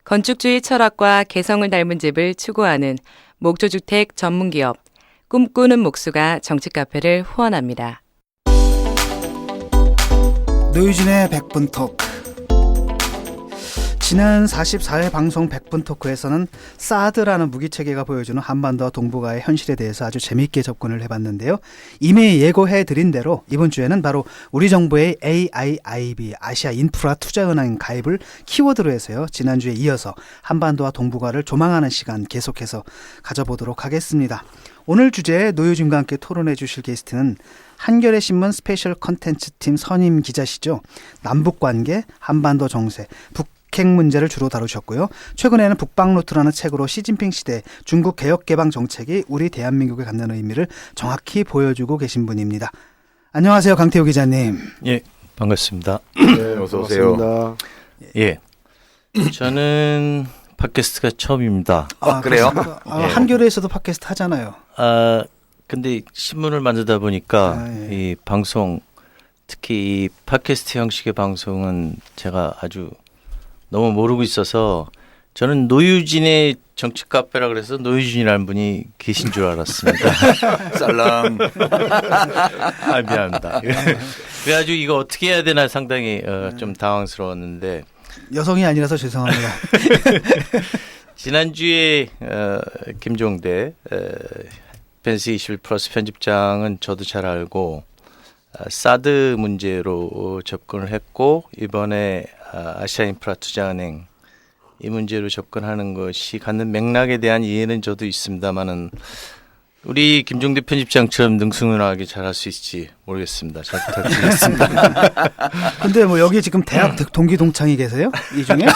건축주의 철학과 개성을 닮은 집을 추구하는 목조주택 전문기업 꿈꾸는 목수가 정치카페를 후원합니다. 노유진의 100분 토크. 지난 44회 방송 100분 토크에서는 사드라는 무기체계가 보여주는 한반도와 동북아의 현실에 대해서 아주 재미있게 접근을 해봤는데요. 이미 예고해드린 대로 이번 주에는 바로 우리 정부의 AIIB 아시아 인프라 투자은행 가입을 키워드로 해서요. 지난주에 이어서 한반도와 동북아를 조망하는 시간 계속해서 가져보도록 하겠습니다. 오늘 주제에 노유진과 함께 토론해 주실 게스트는 한겨레 신문 스페셜 컨텐츠 팀 선임 기자시죠. 남북관계, 한반도 정세, 북핵 문제를 주로 다루셨고요. 최근에는 북방노트라는 책으로 시진핑 시대 중국 개혁개방 정책이 우리 대한민국에 갖는 의미를 정확히 보여주고 계신 분입니다. 안녕하세요, 강태호 기자님. 예, 반갑습니다. 네, 어서 오세요. 예, 저는 팟캐스트가 처음입니다. 그래요? 예. 한겨레에서도 팟캐스트 하잖아요. 근데 신문을 만들다 보니까 예. 이 방송, 특히 이 팟캐스트 형식의 방송은 제가 아주 너무 모르고 있어서 저는 노유진의 정치 카페라 그래서 노유진이라는 분이 계신 줄 알았습니다. 쌀랑. 미안합니다. 그래가지고 이거 어떻게 해야 되나 상당히 좀 당황스러웠는데 여성이 아니라서 죄송합니다. 지난주에 김종대 펜스 21 플러스 편집장은 저도 잘 알고 사드 문제로 접근을 했고 이번에 아시아 인프라 투자은행 이 문제로 접근하는 것이 갖는 맥락에 대한 이해는 저도 있습니다만은 우리 김종대 편집장처럼 능수능란하게 잘할 수 있을지 모르겠습니다. 잘 부탁드리겠습니다. 근데 뭐 여기 지금 대학 동기 동창이 계세요? 이 중에?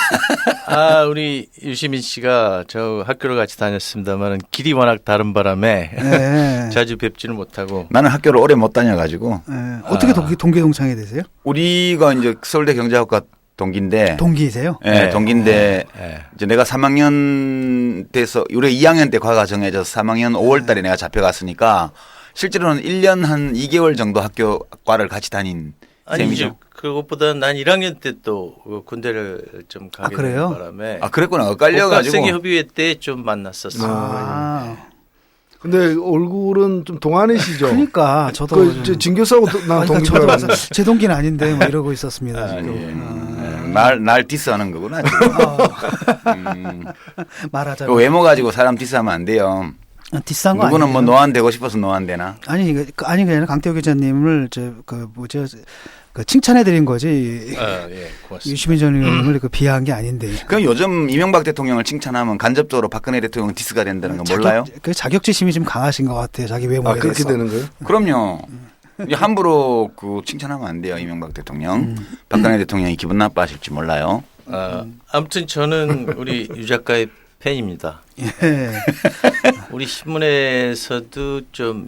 우리 유시민 씨가 저 학교를 같이 다녔습니다만 길이 워낙 다른 바람에 네. 자주 뵙지는 못하고. 나는 학교를 오래 못 다녀가지고. 네. 어떻게 동기 동창이 되세요? 우리가 이제 서울대 경제학과 동기인데. 동기이세요? 네, 동기인데 네. 이제 내가 3학년 돼서 우리 2학년 때 과가 정해져서 3학년 5월 달에 내가 잡혀갔으니까 실제로는 1년 한 2개월 정도 학교과를 같이 다닌 셈이죠. 그것보다는 난 1학년 때 또 군대를 좀 가게 그래요? 된 바람에. 그랬구나. 엇갈려가지고. 복학생회 협의회 때 좀 만났었어요. 근데 얼굴은 좀 동안이시죠? 그러니까 저도 진 교수하고 난 동기라고. 저도 제 동기는 아닌데 뭐 이러고 있었습니다. 지금. 날 디스하는 거구나. 말하자. 그 외모 가지고 사람 디스하면 안 돼요. 디스한 거 누구는 아니에요? 뭐 노안 되고 싶어서 노안 되나? 아니 그게 아니라 강태호 기자님을 칭찬해드린 거지. 예, 고맙습니다. 유시민 전 의원님을 비하한 게 아닌데. 그럼 요즘 이명박 대통령을 칭찬하면 간접적으로 박근혜 대통령 디스가 된다는 거 몰라요? 그 자격지심이 좀 강하신 것 같아요. 자기 외모에 그렇게 대해서. 되는 거예요? 그럼요. 함부로 칭찬하면 안 돼요. 이명박 대통령. 박근혜 대통령이 기분 나빠하실지 몰라요. 아무튼 저는 우리 유 작가의 팬입니다. 예. 우리 신문에서도 좀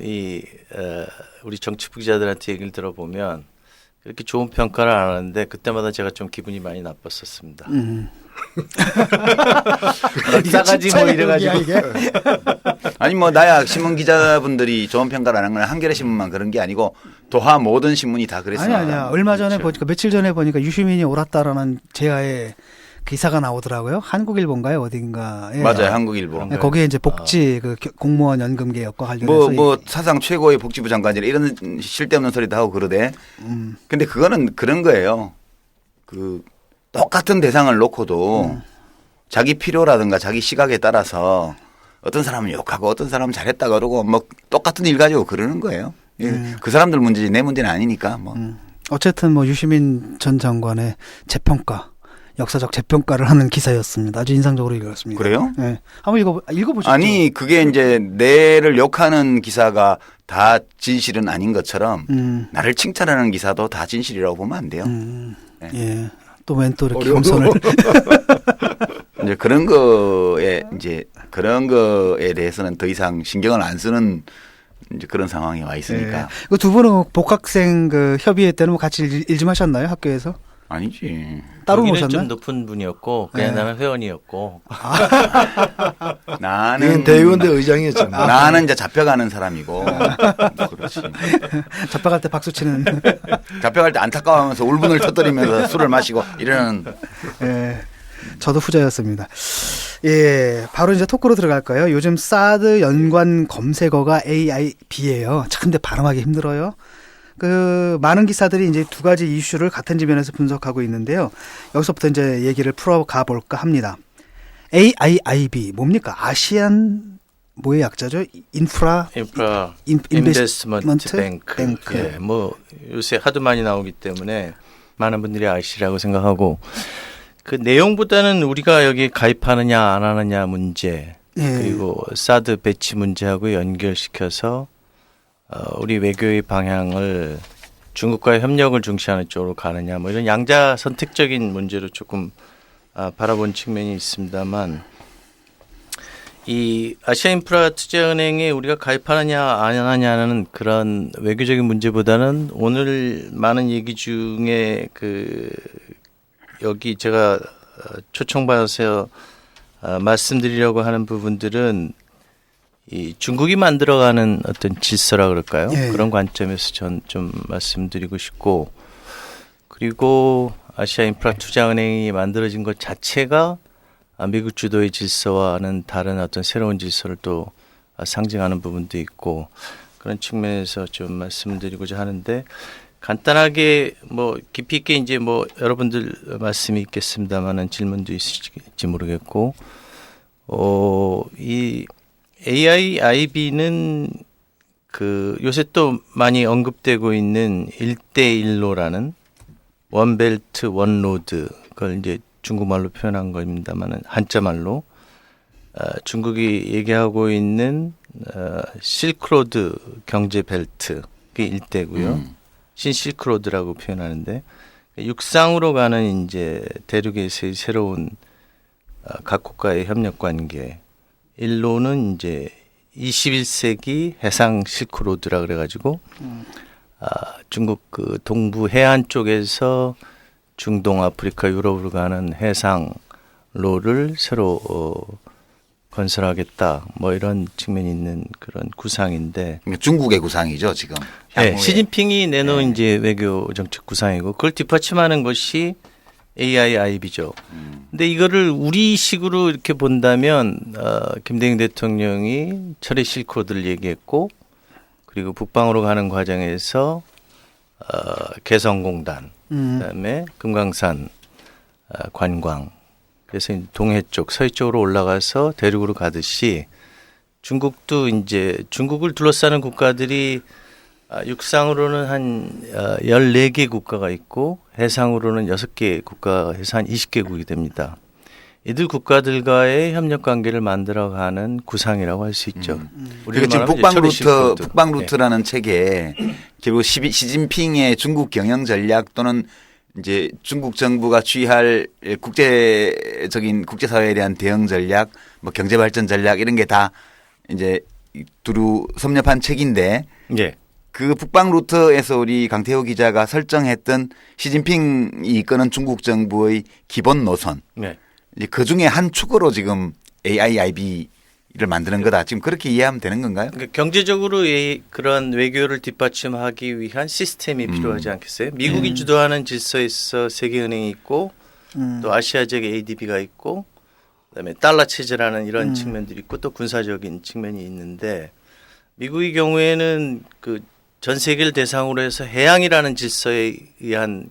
우리 정치부 기자들한테 얘기를 들어보면 그렇게 좋은 평가를 안 하는데 그때마다 제가 좀 기분이 많이 나빴었습니다. 싸가지 뭐 이래가지고. 아니 뭐 나야 신문 기자분들이 좋은 평가를 안 하는 건 한겨레 신문만 그런 게 아니고 도하 모든 신문이 다 그랬어요. 아니야. 얼마 전에 보니까 며칠 전에 보니까 유시민이 옳았다라는 제아의 기사가 나오더라고요. 한국일보인가요? 어딘가에. 맞아요. 한국일보. 네, 거기에 이제 복지 공무원 연금 개혁과 관련해서 뭐 사상 최고의 복지부 장관이라 이런 쓸데없는 소리도 하고 그러대. 근데 그거는 그런 거예요. 그 똑같은 대상을 놓고도 자기 필요라든가 자기 시각에 따라서 어떤 사람은 욕하고 어떤 사람은 잘했다 그러고 뭐 똑같은 일 가지고 그러는 거예요. 그 사람들 문제지 내 문제는 아니니까 뭐. 어쨌든 뭐 유시민 전 장관의 재평가. 역사적 재평가를 하는 기사였습니다. 아주 인상적으로 읽었습니다. 그래요? 네. 한번 읽어보시죠. 아니 그게 이제 내를 욕하는 기사가 다 진실은 아닌 것처럼 나를 칭찬하는 기사도 다 진실이라고 보면 안 돼요. 네. 예. 또 웬 또 이렇게 겸손을. 이제 그런 거에 대해서는 더 이상 신경을 안 쓰는 이제 그런 상황에 와 있으니까. 그 두 분은 복학생 그 협의회 때는 뭐 같이 일 좀 하셨나요? 학교에서? 아니지. 따로 여기는 모셨나요? 좀 높은 분이었고 그냥 나는 회원이었고. 나는 대의원대 의장이었잖아. 나는 이제 잡혀가는 사람이고. 그렇지. 잡혀갈 때 박수 치는. 잡혀갈 때 안타까워하면서 울분을 터뜨리면서 술을 마시고 이러는. 예. 저도 후자였습니다. 예, 바로 이제 토크로 들어갈까요? 요즘 사드 연관 검색어가 AIB예요. 참 근데 발음하기 힘들어요. 많은 기사들이 이제 두 가지 이슈를 같은 지면에서 분석하고 있는데요. 여기서부터 이제 얘기를 풀어가 볼까 합니다. AIIB 뭡니까? 아시안 뭐의 약자죠? 인프라 인베스트먼트 뱅크. 뱅크. 예, 뭐 요새 하도 많이 나오기 때문에 많은 분들이 아시라고 생각하고 그 내용보다는 우리가 여기 가입하느냐 안 하느냐 문제 예. 그리고 사드 배치 문제하고 연결시켜서 우리 외교의 방향을 중국과의 협력을 중시하는 쪽으로 가느냐 뭐 이런 양자 선택적인 문제로 조금 바라본 측면이 있습니다만 이 아시아인프라투자은행에 우리가 가입하느냐 안 하느냐는 그런 외교적인 문제보다는 오늘 많은 얘기 중에 여기 제가 초청받아서 말씀드리려고 하는 부분들은 이 중국이 만들어가는 어떤 질서라 그럴까요? 예. 그런 관점에서 전 좀 말씀드리고 싶고 그리고 아시아인프라투자은행이 만들어진 것 자체가 미국 주도의 질서와는 다른 어떤 새로운 질서를 또 상징하는 부분도 있고 그런 측면에서 좀 말씀드리고자 하는데 간단하게 뭐 깊이 있게 이제 뭐 여러분들 말씀이 있겠습니다만은 질문도 있을지 모르겠고 이 AIIB는 요새 또 많이 언급되고 있는 1대1로라는 원벨트 원로드 그걸 이제 중국말로 표현한 겁니다만은 한자말로 중국이 얘기하고 있는 실크로드 경제 벨트 그게 일대고요. 신실크로드라고 표현하는데 육상으로 가는 이제 대륙에서의 새로운 각 국가의 협력 관계. 일로는 이제 21세기 해상 실크로드라 그래가지고 중국 동부 해안 쪽에서 중동, 아프리카, 유럽으로 가는 해상로를 새로 건설하겠다. 뭐 이런 측면이 있는 그런 구상인데. 중국의 구상이죠 지금. 네, 시진핑이 내놓은 이제 외교 정책 구상이고 그걸 뒷받침하는 것이 AIIB죠. 근데 이거를 우리식으로 이렇게 본다면 김대중 대통령이 철의 실크로드를 얘기했고 그리고 북방으로 가는 과정에서 개성공단 그다음에 금강산 관광 그래서 동해 쪽 서해 쪽으로 올라가서 대륙으로 가듯이 중국도 이제 중국을 둘러싸는 국가들이 육상으로는 한 14개 국가가 있고 해상으로는 6개 국가가 해서 한 20개국이 됩니다. 이들 국가들과의 협력 관계를 만들어가는 구상이라고 할 수 있죠. 우리가 지금 북방 루트라는 책에 결국 시진핑의 중국 경영 전략 또는 이제 중국 정부가 취할 국제적인 국제사회에 대한 대응 전략, 뭐 경제 발전 전략 이런 게 다 이제 두루 섭렵한 책인데. 예. 그 북방 루트에서 우리 강태호 기자가 설정했던 시진핑이 이끄는 중국 정부의 기본 노선. 네. 그 중에 한 축으로 지금 AIIB를 만드는 거다. 지금 그렇게 이해하면 되는 건가요? 그러니까 경제적으로 그런 외교를 뒷받침하기 위한 시스템이 필요하지 않겠어요? 미국이 주도하는 질서에 있어 세계은행이 있고 또 아시아적 ADB가 있고 그다음에 달러 체제라는 이런 측면들이 있고 또 군사적인 측면이 있는데 미국의 경우에는 전 세계를 대상으로 해서 해양이라는 질서에 의한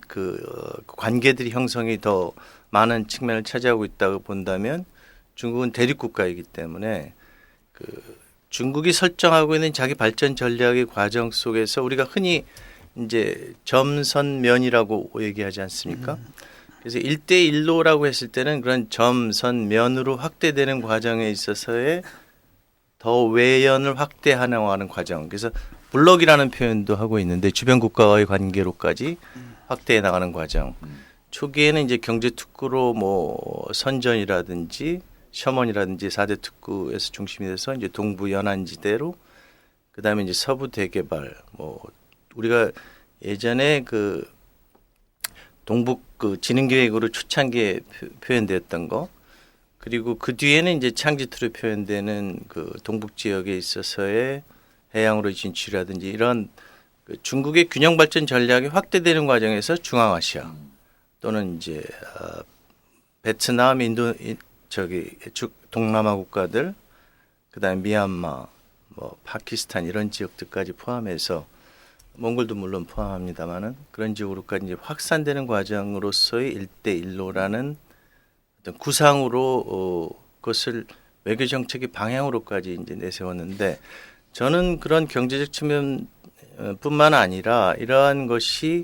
관계들이 형성이 더 많은 측면을 차지하고 있다고 본다면 중국은 대륙 국가이기 때문에 중국이 설정하고 있는 자기 발전 전략의 과정 속에서 우리가 흔히 이제 점선면이라고 얘기하지 않습니까? 그래서 1대1로라고 했을 때는 그런 점선면으로 확대되는 과정에 있어서의 더 외연을 확대해 나가는 과정. 그래서 블록이라는 표현도 하고 있는데 주변 국가와의 관계로까지 확대해 나가는 과정. 초기에는 이제 경제 특구로 뭐 선전이라든지 셔먼이라든지 4대 특구에서 중심이 돼서 이제 동부 연안지대로 그다음에 이제 서부 대개발 뭐 우리가 예전에 동북 진흥계획으로 초창기에 표현되었던 거 그리고 그 뒤에는 이제 창지투로 표현되는 동북 지역에 있어서의 해양으로 진출이라든지 이런 중국의 균형 발전 전략이 확대되는 과정에서 중앙아시아 또는 이제 베트남, 동남아 국가들, 그다음에 미얀마, 뭐 파키스탄 이런 지역들까지 포함해서 몽골도 물론 포함합니다만은 그런 지역으로까지 이제 확산되는 과정으로서의 1대1로라는 어떤 구상으로 그것을 외교 정책의 방향으로까지 이제 내세웠는데 저는 그런 경제적 측면뿐만 아니라 이러한 것이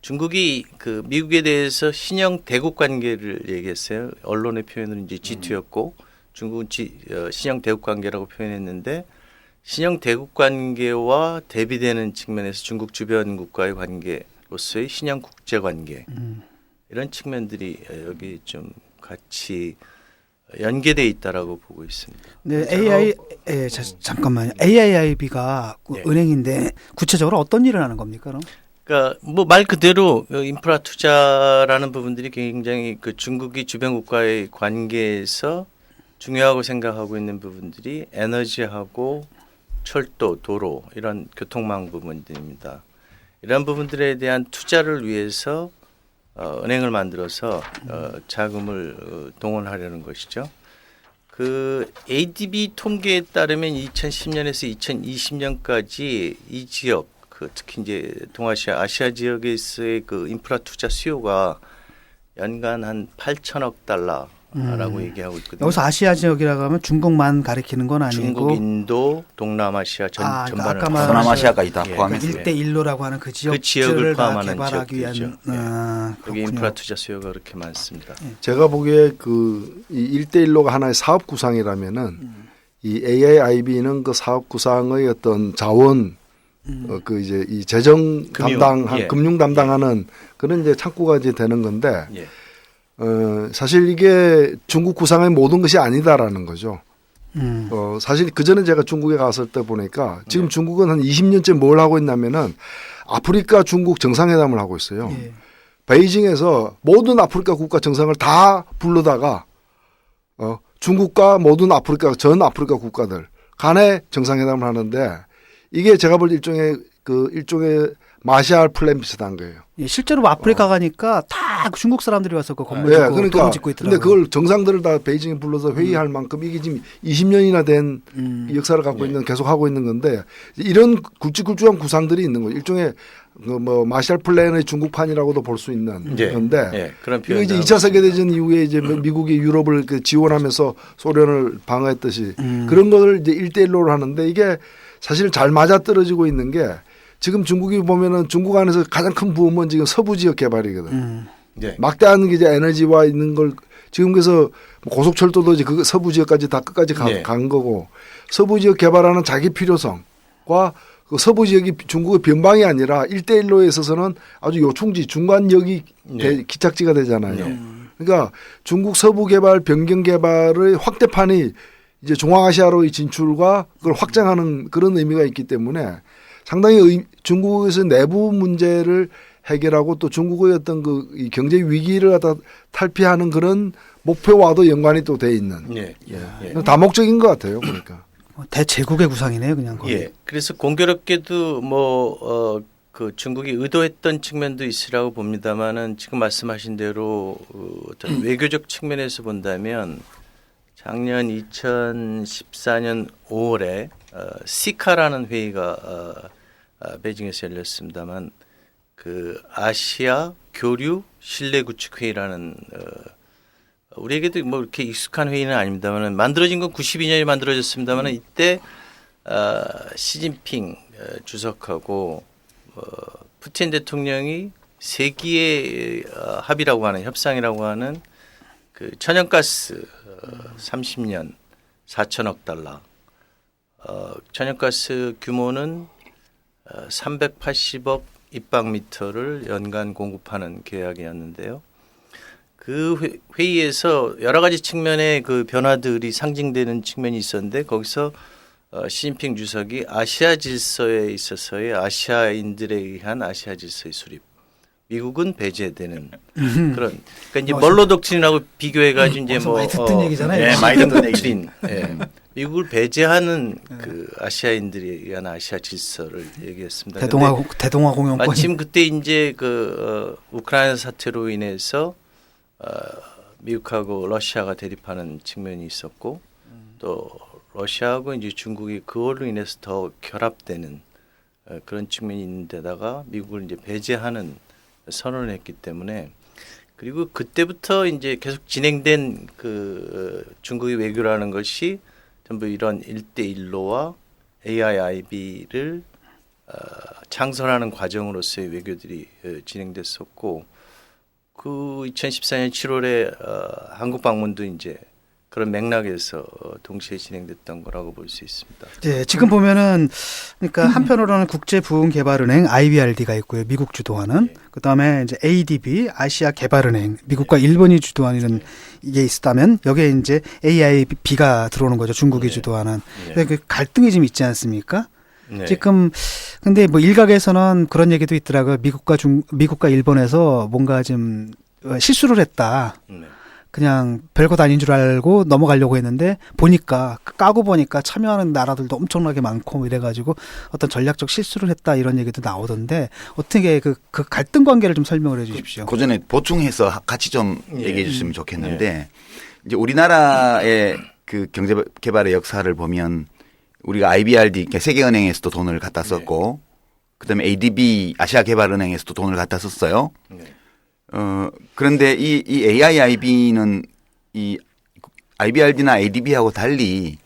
중국이 그 미국에 대해서 신형 대국 관계를 얘기했어요. 언론의 표현은 이제 G2였고 중국은 신형 대국 관계라고 표현했는데 신형 대국 관계와 대비되는 측면에서 중국 주변 국가의 관계로서의 신형 국제 관계 이런 측면들이 여기 좀 같이 연계돼 있다라고 보고 있습니다. 네, 잠깐만요. AIIB가 네. 은행인데 구체적으로 어떤 일을 하는 겁니까? 그럼? 그러니까 뭐 말 그대로 인프라 투자라는 부분들이 굉장히 그 중국이 주변 국가의 관계에서 중요하고 생각하고 있는 부분들이 에너지하고 철도, 도로 이런 교통망 부분들입니다. 이런 부분들에 대한 투자를 위해서 은행을 만들어서 자금을 동원하려는 것이죠. 그 ADB 통계에 따르면 2010년에서 2020년까지 이 지역, 특히 이제 동아시아, 아시아 지역에서의 그 인프라 투자 수요가 연간 한 8천억 달러라고 얘기하고 있거든요. 여기서 아시아 지역이라고 하면 중국만 가리키는 건 아니고 중국, 인도, 동남아시아 전반을 아까 말한 서남아시아까지 다 예, 포함해서 1대1로라고 하는 그 지역을 지역을 다 포함하는 개발하기 위한 지역들이죠. 예. 여기 그렇군요. 인프라 투자 수요가 그렇게 많습니다. 제가 보기에 그 이 1대1로가 하나의 사업 구상이라면은 이 AIIB는 그 사업 구상의 어떤 자원 그 이제 이 재정 금융, 담당 예. 금융 담당하는 그런 이제 창구가 이제 되는 건데 예. 사실 이게 중국 구상의 모든 것이 아니다라는 거죠. 사실 그 전에 제가 중국에 갔을 때 보니까 지금 중국은 한 20년째 뭘 하고 있냐면은 아프리카 중국 정상회담을 하고 있어요. 예. 베이징에서 모든 아프리카 국가 정상을 다 불러다가 중국과 모든 아프리카 전 아프리카 국가들 간에 정상회담을 하는데 이게 제가 볼 때 일종의 마샬 플랜 비슷한 거예요. 예, 실제로 아프리카 가니까 다 중국 사람들이 와서 그 건물 예, 짓고 그러니까 도로 짓고 있더라고요. 근데 그걸 정상들을 다 베이징에 불러서 회의할 만큼 이게 지금 20년이나 된 역사를 갖고 있는 계속 하고 있는 건데 이런 굵직굵직한 구상들이 있는 거예요. 일종의 뭐 마샬 플랜의 중국판이라고도 볼 수 있는 예. 건데 예. 그런 이거 표현. 이제 2차 세계대전 이후에 이제 미국이 유럽을 그 지원하면서 소련을 방어했듯이 그런 것을 이제 1대1로를 하는데 이게 사실 잘 맞아떨어지고 있는 게 지금 중국이 보면은 중국 안에서 가장 큰 부음은 지금 서부 지역 개발이거든. 예. 막대한 이제 에너지와 있는 걸 지금 그래서 고속철도도 이제 그 서부 지역까지 다 끝까지 간 거고 서부 지역 개발하는 자기 필요성과 그 서부 지역이 중국의 변방이 아니라 1대1로에 있어서는 아주 요충지 중간역이 기착지가 되잖아요. 그러니까 중국 서부 개발 변경 개발의 확대판이 이제 중앙아시아로의 진출과 그걸 확장하는 그런 의미가 있기 때문에 상당히 중국에서 내부 문제를 해결하고 또 중국의 어떤 그 경제 위기를 갖다 탈피하는 그런 목표와도 연관이 또 돼 있는 예. 예. 다목적인 것 같아요. 그러니까 대제국의 구상이네요, 그냥 거의. 예. 그래서 공교롭게도 그 중국이 의도했던 측면도 있으라고 봅니다만은 지금 말씀하신 대로 어떤 외교적 측면에서 본다면 작년 2014년 5월에 시카라는 회의가 베이징에서 열렸습니다만 그 아시아 교류 신뢰 구축 회의라는 우리에게도 뭐 이렇게 익숙한 회의는 아닙니다만 만들어진 건 92년에 만들어졌습니다만 이때 시진핑 주석하고 푸틴 대통령이 세기의 합의라고 하는 협상이라고 하는 그 천연가스 30년 4천억 달러 천연가스 규모는 380억 입방미터를 연간 공급하는 계약이었는데요. 그 회의에서 여러 가지 측면의 그 변화들이 상징되는 측면이 있었는데 거기서 시진핑 주석이 아시아 질서에 있어서의 아시아인들에 의한 아시아 질서의 수립, 미국은 배제되는 그런 그러니까 이제 멀로 독트린하고 비교해가지고 이제 뭐 많이 듣던 얘기잖아요. 예, 많이 듣던 얘기. 독트린, 예. 미국을 배제하는 그 아시아인들에 의한 아시아 질서를 얘기했습니다. 대동아 공영권. 마침 그때 이제 그 우크라이나 사태로 인해서 미국하고 러시아가 대립하는 측면이 있었고 또 러시아하고 이제 중국이 그걸로 인해서 더 결합되는 그런 측면이 있는 데다가 미국을 이제 배제하는 선언을 했기 때문에 그리고 그때부터 이제 계속 진행된 그 중국의 외교라는 것이 전부 이런 1대1로와 AIIB를 창설하는 과정으로서의 외교들이 진행됐었고 그 2014년 7월에 한국 방문도 이제 그런 맥락에서 동시에 진행됐던 거라고 볼 수 있습니다. 네, 지금 보면은 그러니까 한편으로는 국제부흥개발은행 IBRD가 있고요, 미국 주도하는. 그다음에 이제 ADB 아시아 개발은행, 미국과 일본이 주도하는 이게 있다면 여기에 이제 AIB가 들어오는 거죠, 중국이 주도하는. 근데 그 갈등이 좀 있지 않습니까? 네. 지금 근데 뭐 일각에서는 그런 얘기도 있더라고요. 미국과 일본에서 뭔가 좀 실수를 했다. 네. 그냥 별것 아닌 줄 알고 넘어가려고 했는데 보니까 까고 보니까 참여하는 나라들도 엄청나게 많고 뭐 이래가지고 어떤 전략적 실수를 했다 이런 얘기도 나오던데 어떻게 그 갈등 관계를 좀 설명을 해주십시오. 그 전에 보충해서 같이 좀 얘기해 주시면 좋겠는데 이제 우리나라의 그 경제 개발의 역사를 보면 우리가 IBRD 그러니까 세계은행에서도 돈을 갖다 썼고 그다음에 ADB 아시아 개발은행에서도 돈을 갖다 썼어요. 그런데 이 AIIB는 이 IBRD나 ADB하고 달리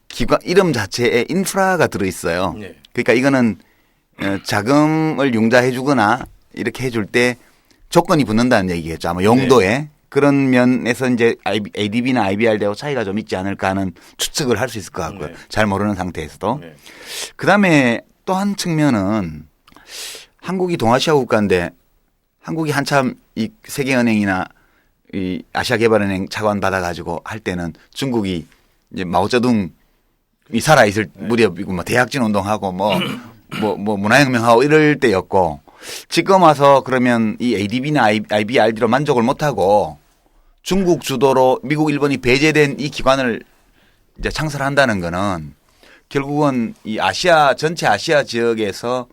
기관 이름 자체에 인프라가 들어 있어요. 그러니까 이거는 자금을 융자해 주거나 이렇게 해줄 때 조건이 붙는다는 얘기겠죠. 아마 용도에 그런 면에서 이제 ADB나 IBRD하고 차이가 좀 있지 않을까 하는 추측을 할 수 있을 것 같고요. 잘 모르는 상태에서도. 그다음에 또 한 측면은 한국이 동아시아 국가인데 한국이 한참 이 세계은행이나 이 아시아개발은행 차관 받아가지고 할 때는 중국이 이제 마오쩌둥이 살아있을 무렵이고 뭐 대약진 운동하고 뭐 문화혁명하고 이럴 때였고 지금 와서 그러면 이 ADB나 IBRD로 만족을 못하고 중국 주도로 미국, 일본이 배제된 이 기관을 이제 창설한다는 거는 결국은 이 전체 아시아 지역에서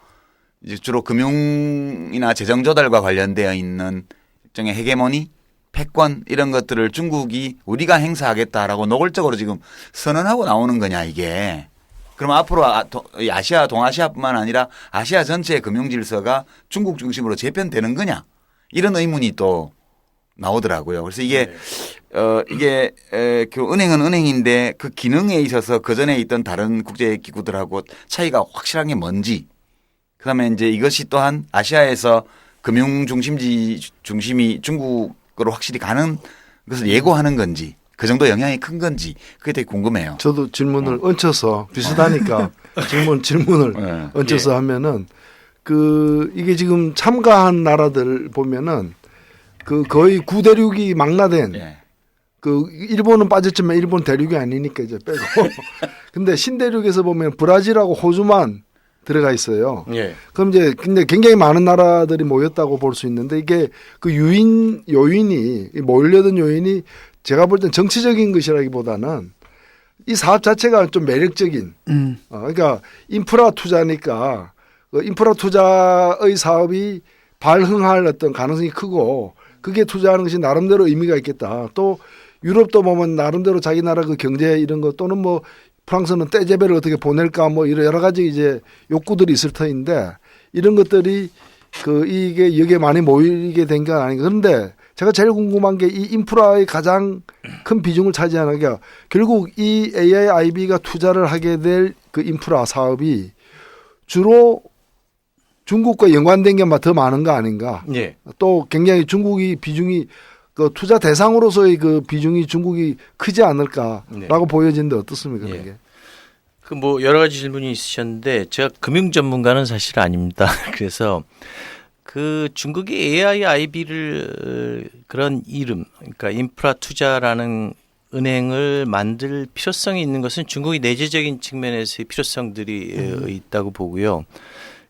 이제 주로 금융이나 재정 조달과 관련되어 있는 일종의 헤게모니, 패권 이런 것들을 중국이 우리가 행사하겠다라고 노골적으로 지금 선언하고 나오는 거냐 이게. 그럼 앞으로 아시아, 동아시아뿐만 아니라 아시아 전체의 금융 질서가 중국 중심으로 재편되는 거냐 이런 의문이 또 나오더라고요. 그래서 이게 그 은행은 은행인데 그 기능에 있어서 그 전에 있던 다른 국제 기구들하고 차이가 확실한 게 뭔지. 그다음에 이제 이것이 또한 아시아에서 금융 중심이 중국으로 확실히 가는 것을 예고하는 건지 그 정도 영향이 큰 건지 그게 되게 궁금해요. 저도 질문을 얹혀서 비슷하니까 질문을 얹혀서 하면은 그 이게 지금 참가한 나라들 보면은 그 거의 구대륙이 망라된 그 일본은 빠졌지만 일본 대륙이 아니니까 이제 빼고 근데 신대륙에서 보면 브라질하고 호주만 들어가 있어요. 그럼 이제 근데 굉장히 많은 나라들이 모였다고 볼 수 있는데 이게 그 요인이 몰려든 요인이 제가 볼 땐 정치적인 것이라기보다는 이 사업 자체가 좀 매력적인. 그러니까 인프라 투자니까 그 인프라 투자의 사업이 발흥할 어떤 가능성이 크고 그게 투자하는 것이 나름대로 의미가 있겠다. 또 유럽도 보면 나름대로 자기 나라 그 경제 이런 거 또는 뭐 프랑스는 떼제베를 어떻게 보낼까 뭐 이런 여러 가지 이제 욕구들이 있을 터인데 이런 것들이 그 이게 여기에 많이 모이게 된 게 아닌가. 그런데 제가 제일 궁금한 게 이 인프라의 가장 큰 비중을 차지하는 게 결국 이 AIIB가 투자를 하게 될 그 인프라 사업이 주로 중국과 연관된 게 더 많은 거 아닌가. 또 굉장히 중국이 비중이 그 투자 대상으로서의 그 비중이 중국이 크지 않을까라고 보여지는데 어떻습니까? 그게? 그 뭐 여러 가지 질문이 있으셨는데 제가 금융 전문가는 사실 아닙니다. 그래서 그 중국이 AIIB를 그런 이름, 그러니까 인프라 투자라는 은행을 만들 필요성이 있는 것은 중국이 내재적인 측면에서의 필요성들이 있다고 보고요.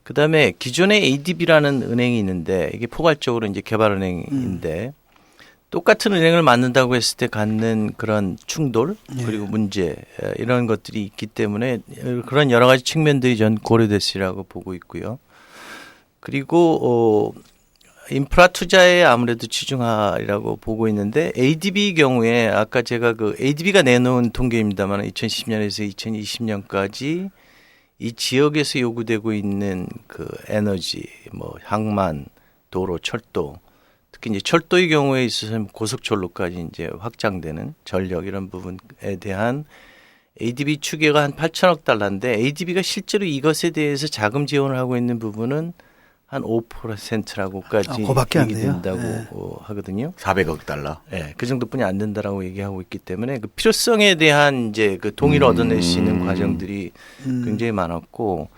그다음에 기존의 ADB라는 은행이 있는데 이게 포괄적으로 이제 개발은행인데 똑같은 은행을 만든다고 했을 때 갖는 그런 충돌 그리고 문제 이런 것들이 있기 때문에 그런 여러 가지 측면들이 전 고려됐으리라고 보고 있고요. 그리고 인프라 투자에 아무래도 치중하리라고 보고 있는데 ADB 경우에 아까 제가 그 ADB가 내놓은 통계입니다만 2010년에서 2020년까지 이 지역에서 요구되고 있는 그 에너지, 뭐 항만, 도로, 철도, 특히 이제 철도의 경우에 있어서는 고속철로까지 이제 확장되는 전력 이런 부분에 대한 ADB 추계가 한 8천억 달러인데 ADB가 실제로 이것에 대해서 자금 지원을 하고 있는 부분은 한 5%라고까지 그거밖에 안 돼요. 얘기된다고 하거든요. 400억 달러. 네, 그 정도뿐이 안 된다라고 얘기하고 있기 때문에 그 필요성에 대한 이제 그 동의를 얻어낼 수 있는 과정들이 굉장히 많았고,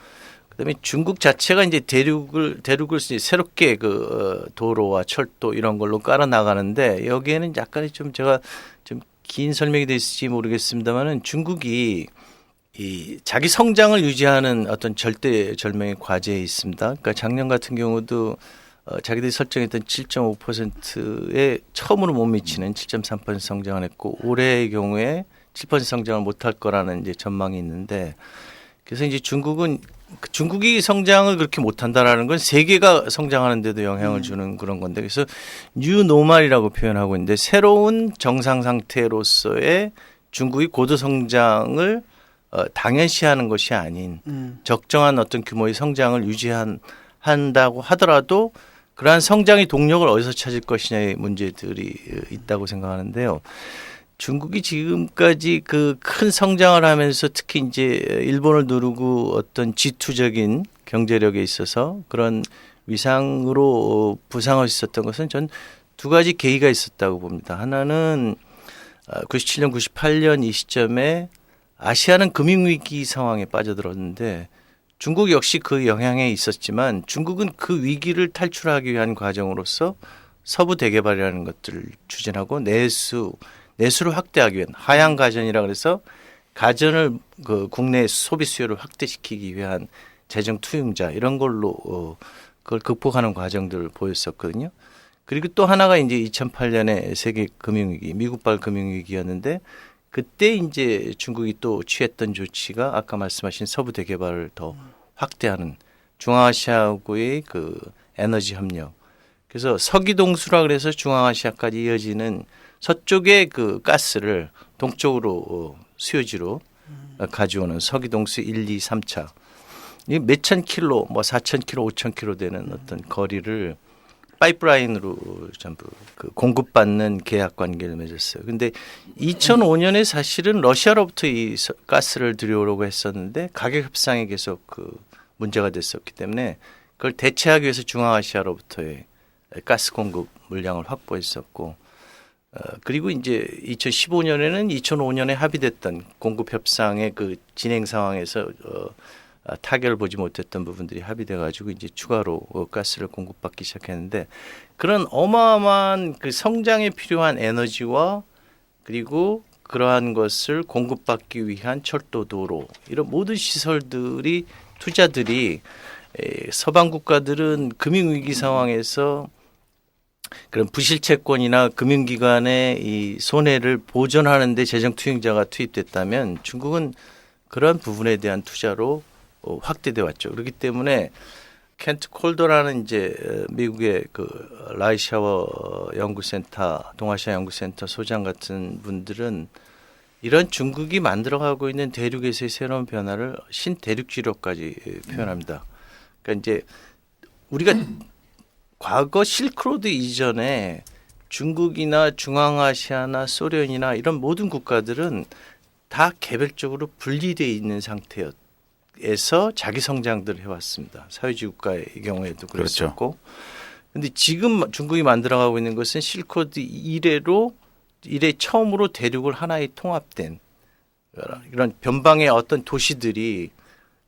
그다음에 중국 자체가 이제 대륙을 이제 새롭게 그 도로와 철도 이런 걸로 깔아 나가는데 여기에는 약간의 좀 제가 좀 긴 설명이 됐을지 모르겠습니다만은 중국이 이 자기 성장을 유지하는 어떤 절대절명의 과제에 있습니다. 그러니까 작년 같은 경우도 자기들이 설정했던 7.5%에 처음으로 못 미치는 7.3% 성장을 했고 올해의 경우에 7% 성장을 못할 거라는 이제 전망이 있는데, 그래서 이제 중국이 성장을 그렇게 못한다라는 건 세계가 성장하는데도 영향을 주는 그런 건데, 그래서 뉴 노멀이라고 표현하고 있는데 새로운 정상 상태로서의 중국이 고도 성장을 당연시하는 것이 아닌 적정한 어떤 규모의 성장을 유지한다고 하더라도 그러한 성장의 동력을 어디서 찾을 것이냐의 문제들이 있다고 생각하는데요. 중국이 지금까지 그 큰 성장을 하면서 특히 이제 일본을 누르고 어떤 지투적인 경제력에 있어서 그런 위상으로 부상할 수 있었던 것은 전 두 가지 계기가 있었다고 봅니다. 하나는 97년, 98년 이 시점에 아시아는 금융위기 상황에 빠져들었는데 중국 역시 그 영향에 있었지만 중국은 그 위기를 탈출하기 위한 과정으로서 서부 대개발이라는 것들을 추진하고 내수를 확대하기 위한 하향 가전이라 그래서 가전을 그 국내 소비 수요를 확대시키기 위한 재정 투융자 이런 걸로 그걸 극복하는 과정들을 보였었거든요. 그리고 또 하나가 이제 2008년에 세계 금융위기, 미국발 금융위기였는데 그때 이제 중국이 또 취했던 조치가 아까 말씀하신 서부 대개발을 더 확대하는 중앙아시아하고의 그 에너지 협력. 그래서 서기동수라 그래서 중앙아시아까지 이어지는 서쪽의 그 가스를 동쪽으로 수요지로 가져오는 서기동수 1, 2, 3차. 이 몇천 킬로, 뭐 4천 킬로, 5천 킬로 되는 어떤 거리를 파이프라인으로 전부 그 공급받는 계약 관계를 맺었어요. 근데 2005년에 사실은 러시아로부터 이 가스를 들여오려고 했었는데 가격 협상이 계속 그 문제가 됐었기 때문에 그걸 대체하기 위해서 중앙아시아로부터의 가스 공급 물량을 확보했었고, 그리고 이제 2015년에는 2005년에 합의됐던 공급 협상의 그 진행 상황에서 타결을 보지 못했던 부분들이 합의돼 가지고 이제 추가로 가스를 공급받기 시작했는데, 그런 어마어마한 그 성장에 필요한 에너지와 그리고 그러한 것을 공급받기 위한 철도, 도로 이런 모든 시설들이 투자들이 서방 국가들은 금융위기 상황에서 그런 부실채권이나 금융기관의 이 손해를 보전하는 데 재정 투입자가 투입됐다면 중국은 그러한 부분에 대한 투자로 확대돼 왔죠. 그렇기 때문에 켄트 콜더라는 이제 미국의 그 라이샤워 연구센터, 동아시아 연구센터 소장 같은 분들은 이런 중국이 만들어가고 있는 대륙에서의 새로운 변화를 신대륙지로까지 표현합니다. 그러니까 이제 우리가 과거 실크로드 이전에 중국이나 중앙아시아나 소련이나 이런 모든 국가들은 다 개별적으로 분리되어 있는 상태에서 자기 성장들을 해왔습니다. 사회주의 국가의 경우에도 그랬었고. 그런데 지금 중국이 만들어가고 있는 것은 실크로드 이래 처음으로 대륙을 하나의 통합된 이런 변방의 어떤 도시들이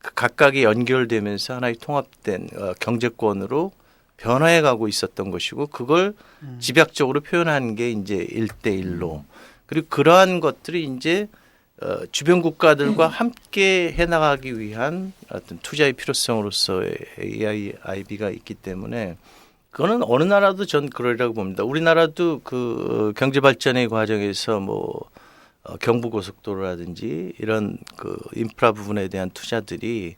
각각이 연결되면서 하나의 통합된 경제권으로 변화해 가고 있었던 것이고, 그걸 집약적으로 표현한 게 이제 1대1로. 그리고 그러한 것들이 이제 주변 국가들과 함께 해나가기 위한 어떤 투자의 필요성으로서의 AIIB가 있기 때문에 그거는 어느 나라도 전 그러리라고 봅니다. 우리나라도 그 경제 발전의 과정에서 뭐 경부고속도로라든지 이런 그 인프라 부분에 대한 투자들이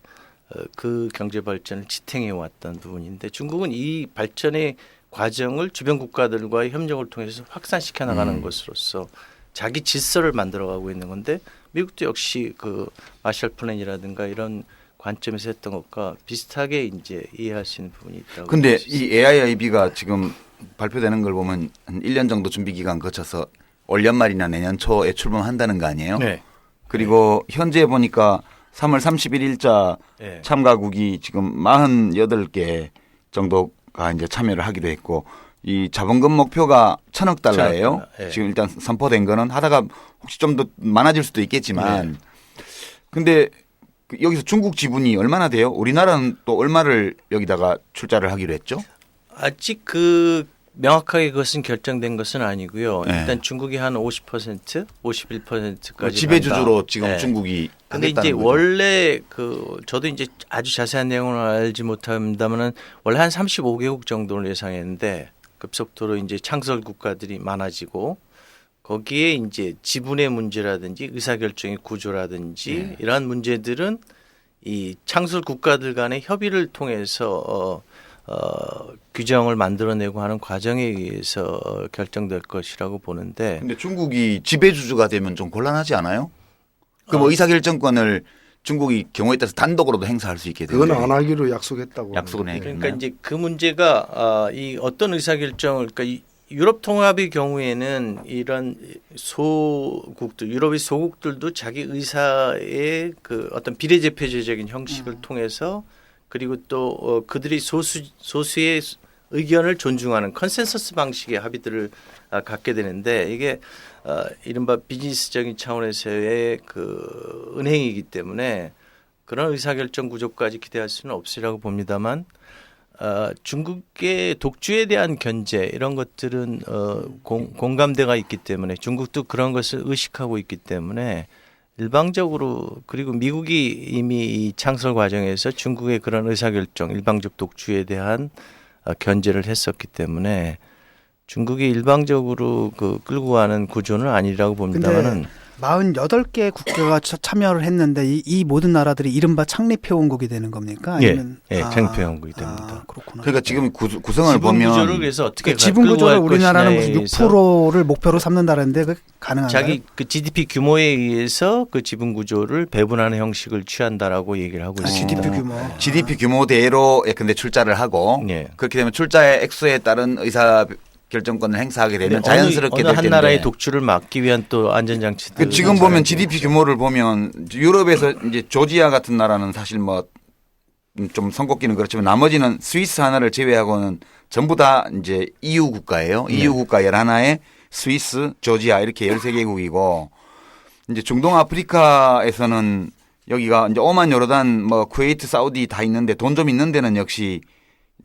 그 경제 발전을 지탱해 왔던 부분인데, 중국은 이 발전의 과정을 주변 국가들과의 협력을 통해서 확산시켜 나가는 것으로서 자기 질서를 만들어가고 있는 건데 미국도 역시 그 마셜 플랜이라든가 이런 관점에서 했던 것과 비슷하게 이제 이해할 수 있는 부분이 있다고. 근데 이 AIIB가 지금 발표되는 걸 보면 한 1년 정도 준비 기간 거쳐서 올 연말이나 내년 초에 출범한다는 거 아니에요? 네. 그리고 현재 보니까 3월 31일자 네. 참가국이 지금 48개 정도가 이제 참여를 하기로 했고 이 자본금 목표가 1,000억 달러예요. 네. 지금 일단 선포된 거는 하다가 혹시 좀 더 많아질 수도 있겠지만 근데 여기서 중국 지분이 얼마나 돼요? 우리나라는 또 얼마를 여기다가 출자를 하기로 했죠? 아직 그 명확하게 그것은 결정된 것은 아니고요. 네. 일단 중국이 한 50%, 51%까지 지배주주로 지금 네. 중국이 근데 이제 하겠다는 거죠. 원래 그 저도 이제 아주 자세한 내용을 알지 못합니다만은 원래 한 35개국 정도를 예상했는데 급속도로 이제 창설 국가들이 많아지고 거기에 이제 지분의 문제라든지 의사결정의 구조라든지 이러한 문제들은 이 창설 국가들 간의 협의를 통해서 규정을 만들어내고 하는 과정에 의해서 결정될 것이라고 보는데. 근데 중국이 지배주주가 되면 좀 곤란하지 않아요? 그럼 의사결정권을 중국이 경우에 따라서 단독으로도 행사할 수 있게 되는 그건 안 하기로 약속했다고. 약속은 해. 그러니까 이제 그 문제가 이 어떤 의사결정을 그러니까 이 유럽 통합의 경우에는 이런 소국들, 유럽의 소국들도 자기 의사의 그 어떤 비례대표제적인 형식을 통해서 그리고 또 그들이 소수의 의견을 존중하는 컨센서스 방식의 합의들을 갖게 되는데 이게 이른바 비즈니스적인 차원에서의 그 은행이기 때문에 그런 의사결정 구조까지 기대할 수는 없으리라고 봅니다만 중국의 독주에 대한 견제 이런 것들은 공감대가 있기 때문에 중국도 그런 것을 의식하고 있기 때문에 일방적으로 그리고 미국이 이미 이 창설 과정에서 중국의 그런 의사결정 일방적 독주에 대한 견제를 했었기 때문에 중국이 일방적으로 그 끌고 가는 구조는 아니라고 봅니다만은 48개 국가가 참여를 했는데 이 모든 나라들이 이른바 창립회원국이 되는 겁니까? 아니면 창립회원국이 됩니다. 그렇구나. 그러니까 지금 구성을 지분 보면 구조를 그래서 어떻게 그 지분 구조를 끌고 갈 우리나라는 것이냐에 무슨 6%를 목표로 삼는다는데 그 가능한가요? 자기 그 GDP 규모에 의해서 그 지분 구조를 배분하는 형식을 취한다라고 얘기를 하고 있습니다. GDP 규모. GDP 규모대로 근데 출자를 하고 네. 그렇게 되면 출자의 액수에 따른 의사 결정권을 행사하게 되면 근데 자연스럽게 어느 될 한 텐데. 나라의 독주를 막기 위한 또 안전장치들. 그 지금 보면 GDP 규모를 보면 유럽에서 이제 조지아 같은 나라는 사실 뭐 좀 손꼽기는 그렇지만 나머지는 스위스 하나를 제외하고는 전부 다 이제 EU 국가예요. EU 국가 11에 스위스, 조지아 이렇게 13개국이고 이제 중동 아프리카에서는 여기가 이제 오만, 요르단, 뭐 쿠웨이트, 사우디 다 있는데 돈 좀 있는 데는 역시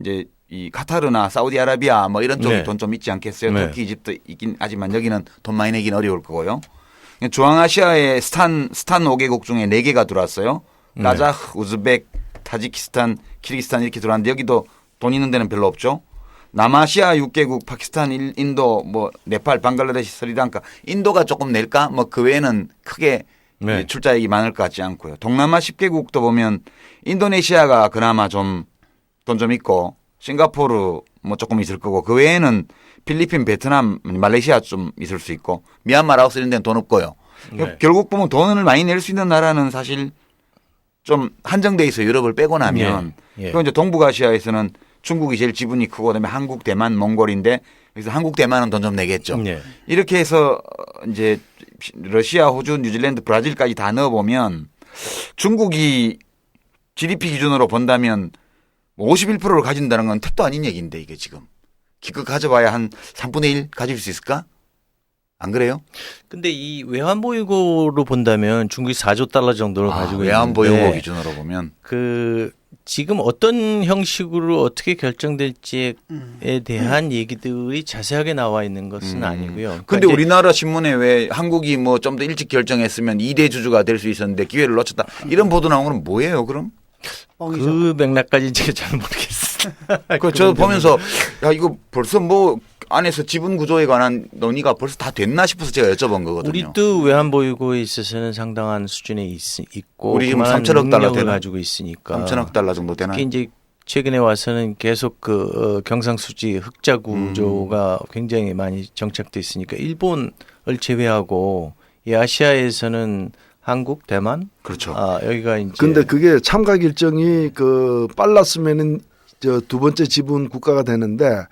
이제 이 카타르나 사우디아라비아 뭐 이런 쪽에 네. 돈 좀 있지 않겠어요? 네. 터키, 이집트 있긴 하지만 여기는 돈 많이 내긴 어려울 거고요. 중앙아시아의 스탄 5개국 중에 4개가 들어왔어요. 카자흐, 우즈벡, 타지키스탄, 키르기스탄 이렇게 들어왔는데 여기도 돈 있는 데는 별로 없죠. 남아시아 6개국, 파키스탄, 인도, 뭐 네팔, 방글라데시, 스리랑카, 인도가 조금 낼까? 뭐 그 외에는 크게 네. 출자액이 많을 것 같지 않고요. 동남아 10개국도 보면 인도네시아가 그나마 좀 돈 좀 있고 싱가포르 뭐 조금 있을 거고 그 외에는 필리핀, 베트남, 말레이시아 좀 있을 수 있고 미얀마, 라오스 이런 데는 돈 없고요. 네. 결국 보면 돈을 많이 낼 수 있는 나라는 사실 좀 한정돼 있어 유럽을 빼고 나면 예. 그리고 이제 동북아시아에서는 중국이 제일 지분이 크고 그다음에 한국, 대만, 몽골인데 그래서 한국, 대만은 돈 좀 내겠죠. 네. 이렇게 해서 이제 러시아, 호주, 뉴질랜드, 브라질까지 다 넣어보면 중국이 GDP 기준으로 본다면 51%를 가진다는 건 택도 아닌 얘기인데 이게 지금 기껏 가져봐야 한 3분의 1 가질 수 있을까? 안 그래요? 근데 이 외환보유고로 본다면 중국이 4조 달러 정도를 가지고 외환보유고 있는데 기준으로 보면 그 지금 어떤 형식으로 어떻게 결정될지에 대한 얘기들이 자세하게 나와 있는 것은 아니고요. 그러니까 근데 이제 우리나라 신문에 왜 한국이 뭐 좀 더 일찍 결정했으면 2대 주주가 될 수 있었는데 기회를 놓쳤다 이런 보도 나온 건 뭐예요 그럼? 그 맥락까지 제가 잘 모르겠어요. 저 보면서 야 이거 벌써 뭐 안에서 지분 구조에 관한 논의가 벌써 다 됐나 싶어서 제가 여쭤본 거거든요. 우리도 외환보유고에 있어서는 상당한 수준에 있고 우리 지금 그만한 3천억 달러 능력을 되나? 가지고 있으니까 3천억 달러 정도 되나? 특히 이제 최근에 와서는 계속 경상수지 흑자 구조가 굉장히 많이 정착돼 있으니까 일본을 제외하고 이 아시아에서는 한국, 대만, 그렇죠. 여기가 이제 근데 그게 참가 일정이 빨랐으면은 두 번째 지분 국가가 되는데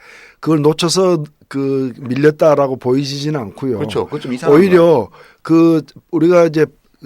그걸 놓쳐서 밀렸다라고 보이지는 않고요. 그렇죠. 그거 좀 이상한 오히려 우리가 이제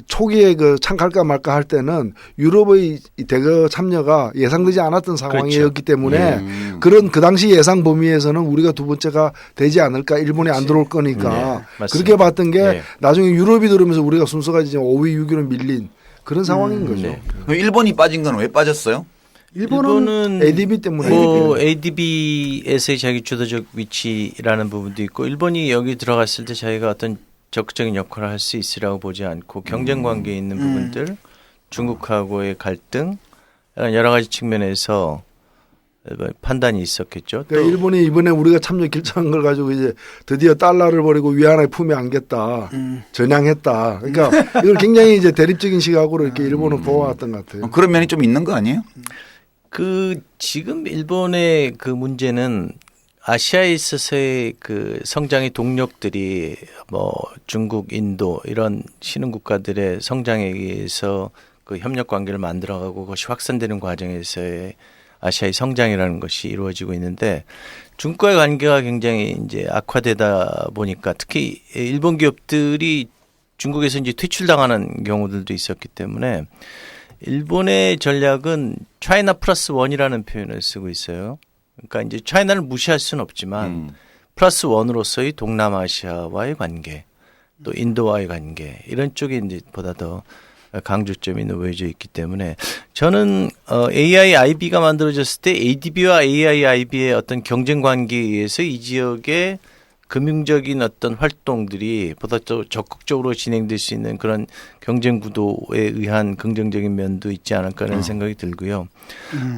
초기에 참갈까 말까 할 때는 유럽의 대거 참여가 예상되지 않았던 상황이었기 때문에 그런 그 당시 예상 범위에서는 우리가 두 번째가 되지 않을까, 일본이 안 들어올 거니까 그렇게 봤던 게 나중에 유럽이 들어오면서 우리가 순서가 이제 5위, 6위로 밀린 그런 상황인 거죠. 일본이 빠진 건 왜 빠졌어요? 일본은 ADB 때문에 ADB에서의 자기 주도적 위치라는 부분도 있고 일본이 여기 들어갔을 때 자기가 어떤 적극적인 역할을 할 수 있으라고 보지 않고 경쟁 관계에 있는 부분들, 중국하고의 갈등 여러 가지 측면에서 판단이 있었겠죠. 그러니까 일본이 이번에 우리가 참여 결정한 걸 가지고 이제 드디어 달러를 버리고 위안화의 품에 안겼다, 전향했다. 그러니까 이걸 굉장히 이제 대립적인 시각으로 이렇게 일본은 보아왔던 것 같아요. 그런 면이 좀 있는 거 아니에요? 지금 일본의 문제는 아시아에 있어서의 성장의 동력들이 중국, 인도 이런 신흥 국가들의 성장에 의해서 협력 관계를 만들어가고 그것이 확산되는 과정에서의 아시아의 성장이라는 것이 이루어지고 있는데 중국과의 관계가 굉장히 이제 악화되다 보니까 특히 일본 기업들이 중국에서 이제 퇴출당하는 경우들도 있었기 때문에 일본의 전략은 차이나 플러스 원이라는 표현을 쓰고 있어요. 그러니까 이제 차이나를 무시할 수는 없지만 플러스 원으로서의 동남아시아와의 관계, 또 인도와의 관계 이런 쪽에 이제 보다 더 강조점이 놓여져 있기 때문에 저는 AIIB가 만들어졌을 때 ADB와 AIIB의 어떤 경쟁 관계에 의해서 이 지역의 금융적인 어떤 활동들이 보다 더 적극적으로 진행될 수 있는 그런 경쟁 구도에 의한 긍정적인 면도 있지 않을까 하는 생각이 들고요.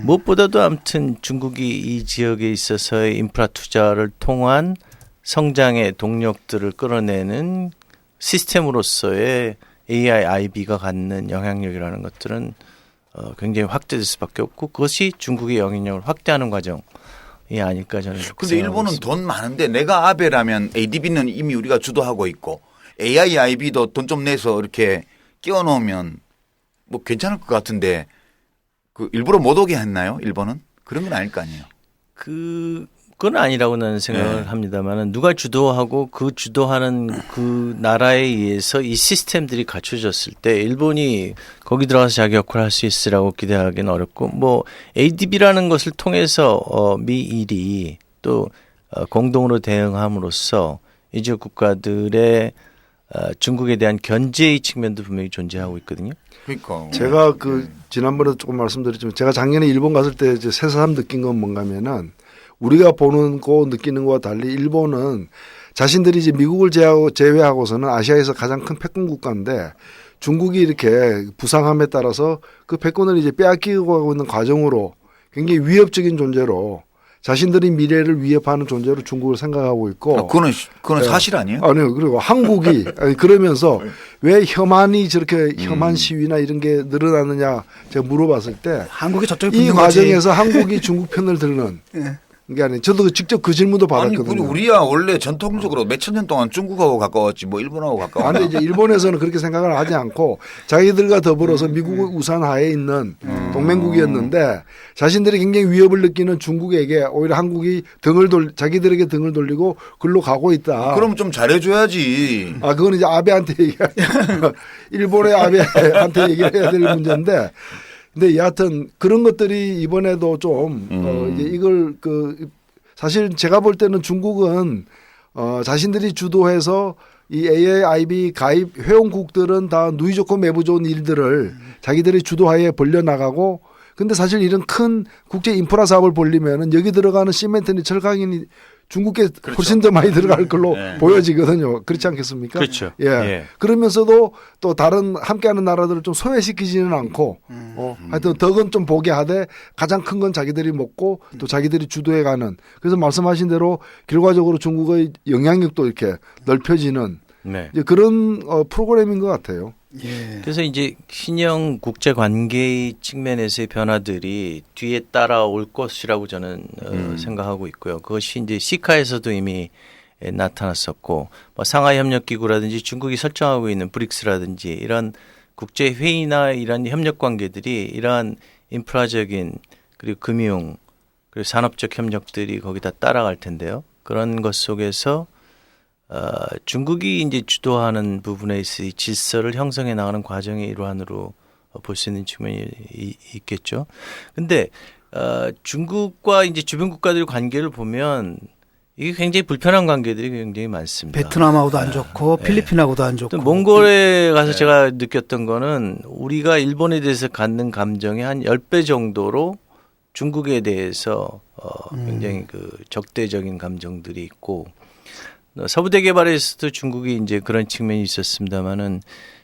무엇보다도 아무튼 중국이 이 지역에 있어서의 인프라 투자를 통한 성장의 동력들을 끌어내는 시스템으로서의 AIIB가 갖는 영향력이라는 것들은 굉장히 확대될 수밖에 없고 그것이 중국의 영향력을 확대하는 과정이 아닐까 저는 그렇게 근데 일본은 있습니다. 돈 많은데 내가 아베라면 ADB는 이미 우리가 주도하고 있고 AIIB도 돈 좀 내서 이렇게 끼워 넣으면 뭐 괜찮을 것 같은데 일부러 못 오게 했나요? 일본은? 그런 건 아닐 거 아니에요. 그건 아니라고 나는 생각을 합니다만은 누가 주도하고 그 주도하는 그 나라에 의해서 이 시스템들이 갖춰졌을 때 일본이 거기 들어가서 자기 역할을 할 수 있으라고 기대하기는 어렵고 ADB라는 것을 통해서 미일이 또 공동으로 대응함으로써 이 지역 국가들의 중국에 대한 견제의 측면도 분명히 존재하고 있거든요. 그러니까 제가 지난번에도 조금 말씀드렸지만 제가 작년에 일본 갔을 때 이제 새삼 느낀 건 뭔가면은 우리가 보는 거 느끼는 거와 달리 일본은 자신들이 이제 미국을 제외하고서는 아시아에서 가장 큰 패권 국가인데 중국이 이렇게 부상함에 따라서 그 패권을 이제 빼앗기고 가고 있는 과정으로 굉장히 위협적인 존재로 자신들의 미래를 위협하는 존재로 중국을 생각하고 있고. 그거는 사실 아니에요? 아니요. 그리고 한국이 그러면서 왜 혐한이 저렇게 혐한 시위나 이런 게 늘어나느냐 제가 물어봤을 때 한국이 저쪽에 이 붙는 거지. 과정에서 한국이 중국 편을 들는 게 아니에요. 저도 직접 그 질문도 받았거든요. 아니, 우리야 원래 전통적으로 몇천 년 동안 중국하고 가까웠지 뭐 일본하고 가까워. 근데 이제 일본에서는 그렇게 생각을 하지 않고 자기들과 더불어서 미국 우산 하에 있는 동맹국이었는데 자신들이 굉장히 위협을 느끼는 중국에게 오히려 한국이 자기들에게 등을 돌리고 글로 가고 있다. 그럼 좀 잘해줘야지. 그건 이제 아베한테 일본의 아베한테 얘기를 해야 될 문제인데. 근데 여하튼 그런 것들이 이번에도 좀 이제 이걸 사실 제가 볼 때는 중국은 자신들이 주도해서 이 AIIB 가입 회원국들은 다 누이 좋고 매부 좋은 일들을 자기들이 주도하에 벌려나가고 근데 사실 이런 큰 국제 인프라 사업을 벌리면은 여기 들어가는 시멘트니 철강이니 중국에 훨씬 더 많이 들어갈 걸로 보여지거든요. 그렇지 않겠습니까? 그렇죠. 예. 그러면서도 또 다른 함께하는 나라들을 좀 소외시키지는 않고 하여튼 덕은 좀 보게 하되 가장 큰 건 자기들이 먹고 또 자기들이 주도해가는 그래서 말씀하신 대로 결과적으로 중국의 영향력도 이렇게 넓혀지는 이제 그런 프로그램인 것 같아요. 예. 그래서 이제 신형 국제 관계의 측면에서의 변화들이 뒤에 따라올 것이라고 저는 생각하고 있고요. 그것이 이제 시카에서도 이미 나타났었고, 뭐 상하이 협력 기구라든지 중국이 설정하고 있는 브릭스라든지 이런 국제 회의나 이런 협력 관계들이 이러한 인프라적인 그리고 금융 그리고 산업적 협력들이 거기다 따라갈 텐데요. 그런 것 속에서 중국이 이제 주도하는 부분에 있어 질서를 형성해 나가는 과정의 일환으로 볼 수 있는 측면이 있겠죠. 근데 중국과 이제 주변 국가들의 관계를 보면 이게 굉장히 불편한 관계들이 굉장히 많습니다. 베트남하고도 안 좋고 필리핀하고도 안 좋고. 또 몽골에 가서 제가 느꼈던 거는 우리가 일본에 대해서 갖는 감정의 한 10배 정도로 중국에 대해서 굉장히 그 적대적인 감정들이 있고, 서부대 개발에서도 중국이 이제 그런 측면이 있었습니다만은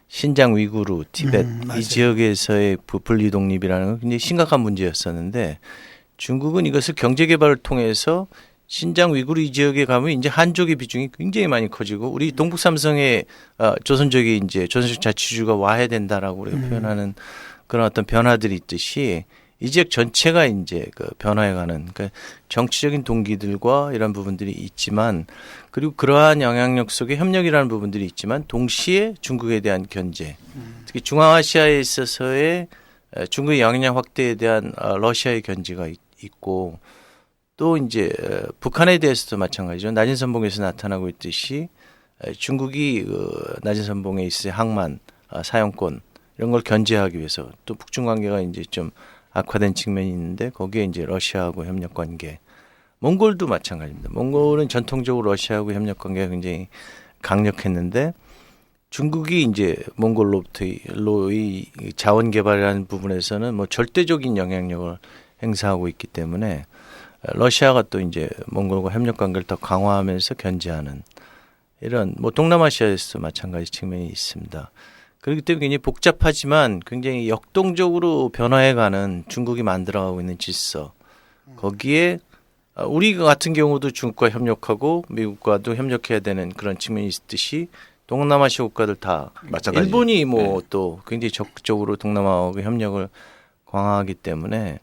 신장 위구르, 티벳 이 지역에서의 분리 독립이라는 건 굉장히 심각한 문제였었는데, 중국은 이것을 경제 개발을 통해서 신장 위구르 이 지역에 가면 이제 한족의 비중이 굉장히 많이 커지고, 우리 동북 삼성의 조선족이 이제 조선족 자치주가 와야 된다라고 우리가 표현하는 그런 어떤 변화들이 있듯이 이 지역 전체가 이제 그 변화해가는, 그러니까 정치적인 동기들과 이런 부분들이 있지만, 그리고 그러한 영향력 속에 협력이라는 부분들이 있지만 동시에 중국에 대한 견제, 특히 중앙아시아에 있어서의 중국의 영향력 확대에 대한 러시아의 견제가 있고, 또 이제 북한에 대해서도 마찬가지죠. 낮은 선봉에서 나타나고 있듯이 중국이 낮은 선봉에 있을 항만 사용권 이런 걸 견제하기 위해서 또 북중 관계가 이제 좀 악화된 측면이 있는데, 거기에 이제 러시아하고 협력 관계, 몽골도 마찬가지입니다. 몽골은 전통적으로 러시아하고 협력 관계가 굉장히 강력했는데, 중국이 이제 몽골로의 자원 개발이라는 부분에서는 뭐 절대적인 영향력을 행사하고 있기 때문에 러시아가 또 이제 몽골과 협력 관계를 더 강화하면서 견제하는 이런, 뭐 동남아시아에서도 마찬가지 측면이 있습니다. 그렇기 때문에 굉장히 복잡하지만 굉장히 역동적으로 변화해가는 중국이 만들어가고 있는 질서, 거기에 우리 같은 경우도 중국과 협력하고 미국과도 협력해야 되는 그런 측면이 있듯이 동남아시아 국가들 다 마찬가지. 일본이 뭐 또 굉장히 적극적으로 동남아하고 협력을 강화하기 때문에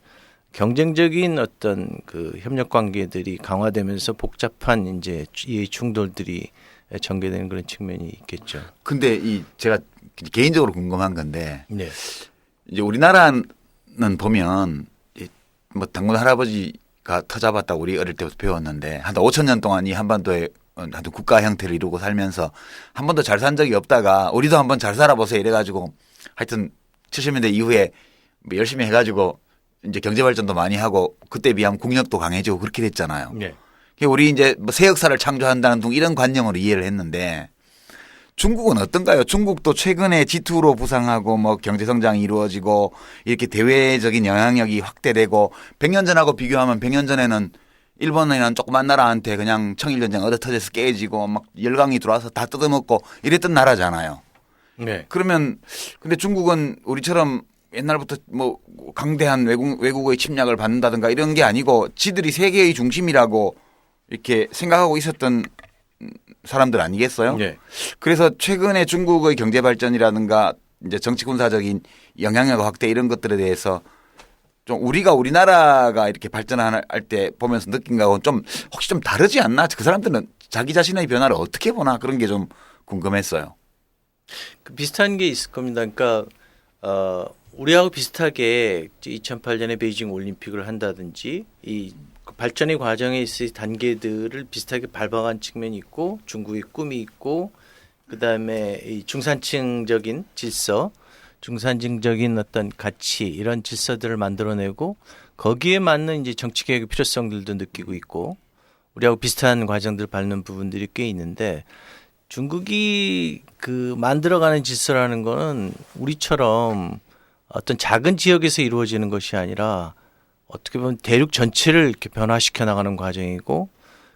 경쟁적인 어떤 그 협력 관계들이 강화되면서 복잡한 이제 이 충돌들이 전개되는 그런 측면이 있겠죠. 근데 이 제가 개인적으로 궁금한 건데, 네. 이제 우리나라는 보면 뭐 당군 할아버지가 터잡았다고 우리 어릴 때부터 배웠는데, 한 5천 년 동안 이 한반도에 하여튼 국가 형태를 이루고 살면서 한 번도 잘 산 적이 없다가 우리도 한번 잘 살아보세요 이래가지고 하여튼 70년대 이후에 뭐 열심히 해가지고 이제 경제 발전도 많이 하고 그때 비하면 국력도 강해지고 그렇게 됐잖아요. 네. 우리 이제 뭐 새 역사를 창조한다는 등 이런 관념으로 이해를 했는데, 중국은 어떤가요? 중국도 최근에 G2로 부상하고 뭐 경제 성장이 이루어지고 이렇게 대외적인 영향력이 확대되고, 100년 전하고 비교하면 100년 전에는 일본이라는 조그만 나라한테 그냥 청일전쟁 얻어터져서 깨지고 막 열강이 들어와서 다 뜯어먹고 이랬던 나라잖아요. 네. 그러면 근데 중국은 우리처럼 옛날부터 뭐 강대한 외국의 침략을 받는다든가 이런 게 아니고 지들이 세계의 중심이라고 이렇게 생각하고 있었던 사람들 아니겠어요? 네. 그래서 최근에 중국의 경제 발전이라든가 이제 정치 군사적인 영향력 확대 이런 것들에 대해서 좀 우리나라가 이렇게 발전할 때 보면서 느낀 거하고 좀 혹시 좀 다르지 않나? 그 사람들은 자기 자신의 변화를 어떻게 보나 그런 게 좀 궁금했어요. 비슷한 게 있을 겁니다. 그러니까 우리하고 비슷하게 2008년에 베이징 올림픽을 한다든지 이 발전의 과정에 있을 단계들을 비슷하게 밟아간 측면이 있고, 중국의 꿈이 있고, 그다음에 이 중산층적인 질서, 중산층적인 어떤 가치 이런 질서들을 만들어내고 거기에 맞는 이제 정치 개혁의 필요성들도 느끼고 있고, 우리하고 비슷한 과정들을 밟는 부분들이 꽤 있는데, 중국이 그 만들어가는 질서라는 거는 우리처럼 어떤 작은 지역에서 이루어지는 것이 아니라 어떻게 보면 대륙 전체를 이렇게 변화시켜 나가는 과정이고,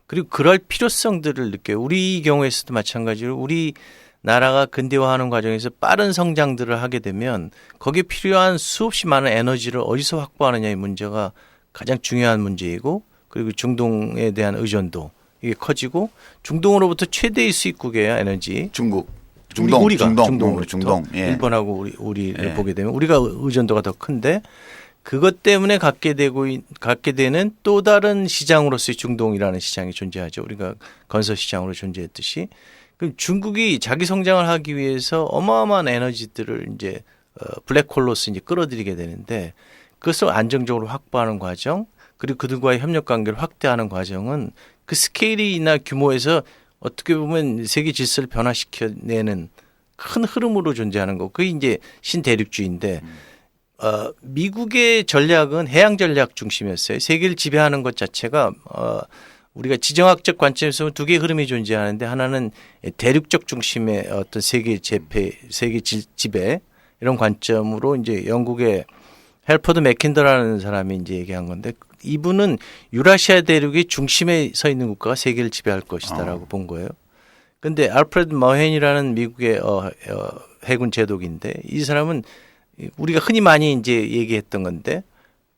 그리고 그럴 필요성들을 느껴요. 우리 경우에서도 마찬가지로 우리 나라가 근대화하는 과정에서 빠른 성장들을 하게 되면 거기에 필요한 수없이 많은 에너지를 어디서 확보하느냐의 문제가 가장 중요한 문제이고, 그리고 중동에 대한 의존도 이게 커지고, 중동으로부터 최대의 수입국이에요, 에너지. 중국 중동, 우리가 중동. 예. 일본하고 우리를 예. 보게 되면 우리가 의존도가 더 큰데 그것 때문에 갖게 되는 또 다른 시장으로서의 중동이라는 시장이 존재하죠. 우리가 건설 시장으로 존재했듯이. 그럼 중국이 자기 성장을 하기 위해서 어마어마한 에너지들을 이제 블랙홀로서 이제 끌어들이게 되는데 그것을 안정적으로 확보하는 과정 그리고 그들과의 협력 관계를 확대하는 과정은 그 스케일이나 규모에서 어떻게 보면 세계 질서를 변화시켜내는 큰 흐름으로 존재하는 거. 그게 이제 신대륙주의인데 미국의 전략은 해양 전략 중심이었어요. 세계를 지배하는 것 자체가 우리가 지정학적 관점에서 두 개의 흐름이 존재하는데 하나는 대륙적 중심의 어떤 세계 재패, 세계 지배 이런 관점으로 이제 영국의 헬퍼드 맥킨더라는 사람이 이제 얘기한 건데 이분은 유라시아 대륙의 중심에 서 있는 국가가 세계를 지배할 것이다라고 본 거예요. 근데 알프레드 머헨이라는 미국의 해군 제독인데 이 사람은 우리가 흔히 많이 이제 얘기했던 건데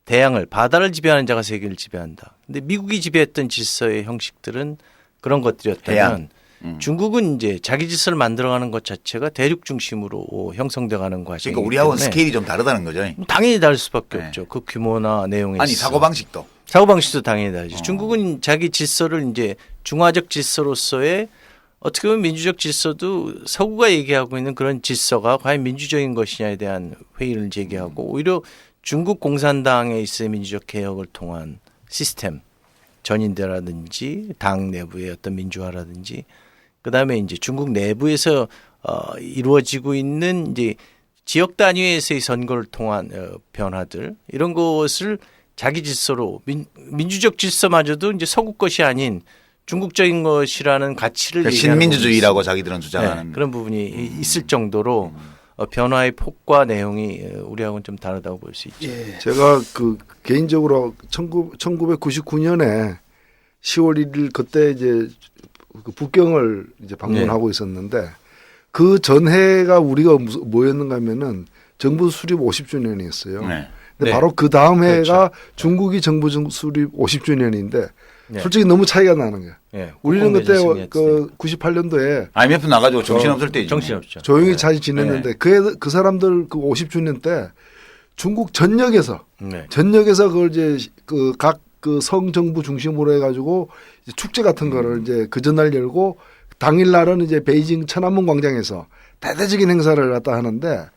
대양을 바다를 지배하는 자가 세계를 지배한다. 근데 미국이 지배했던 질서의 형식들은 그런 것들이었다면 중국은 이제 자기 질서를 만들어가는 것 자체가 대륙 중심으로 형성돼가는 과정이기 그러니까 우리하고는 때문에 스케일이 좀 다르다는 거죠. 당연히 다를 수밖에 네. 없죠. 그 규모나 내용에 아니 있어서. 사고방식도 당연히 다르죠. 중국은 자기 질서를 이제 중화적 질서로서의 어떻게 보면 민주적 질서도 서구가 얘기하고 있는 그런 질서가 과연 민주적인 것이냐에 대한 회의를 제기하고 오히려 중국 공산당에 있어의 민주적 개혁을 통한 시스템, 전인대라든지 당 내부의 어떤 민주화라든지 그다음에 이제 중국 내부에서 이루어지고 있는 이제 지역 단위에서의 선거를 통한 변화들 이런 것을 자기 질서로 민주적 질서마저도 이제 서구 것이 아닌 중국적인 것이라는 가치를 그러니까 얘기하는 신민주주의라고 부분이 자기들은 주장하는 네, 그런 부분이 있을 정도로 변화의 폭과 내용이 우리하고는 좀 다르다고 볼 수 있죠. 예. 제가 그 개인적으로 1999년에 10월 1일 그때 이제 그 북경을 이제 방문하고 있었는데 그 전해가 우리가 뭐였는가 하면은 정부 수립 50주년이었어요. 네. 근데 네. 바로 그 다음 해가 그렇죠. 중국이 정부 수립 50주년인데 네. 솔직히 너무 차이가 나는 거예요. 네, 우리는 그때 국공매진 그 98년도에 IMF 나가지고 정신없을 때죠. 정신없죠. 조용히 네. 잘 지냈는데 그 사람들 그 50주년 때 중국 전역에서 그걸 이제 그 각 그 성정부 중심으로 해가지고 이제 축제 같은 거를 이제 그 전날 열고 당일날은 이제 베이징 천안문 광장에서 대대적인 행사를 갖다 하는데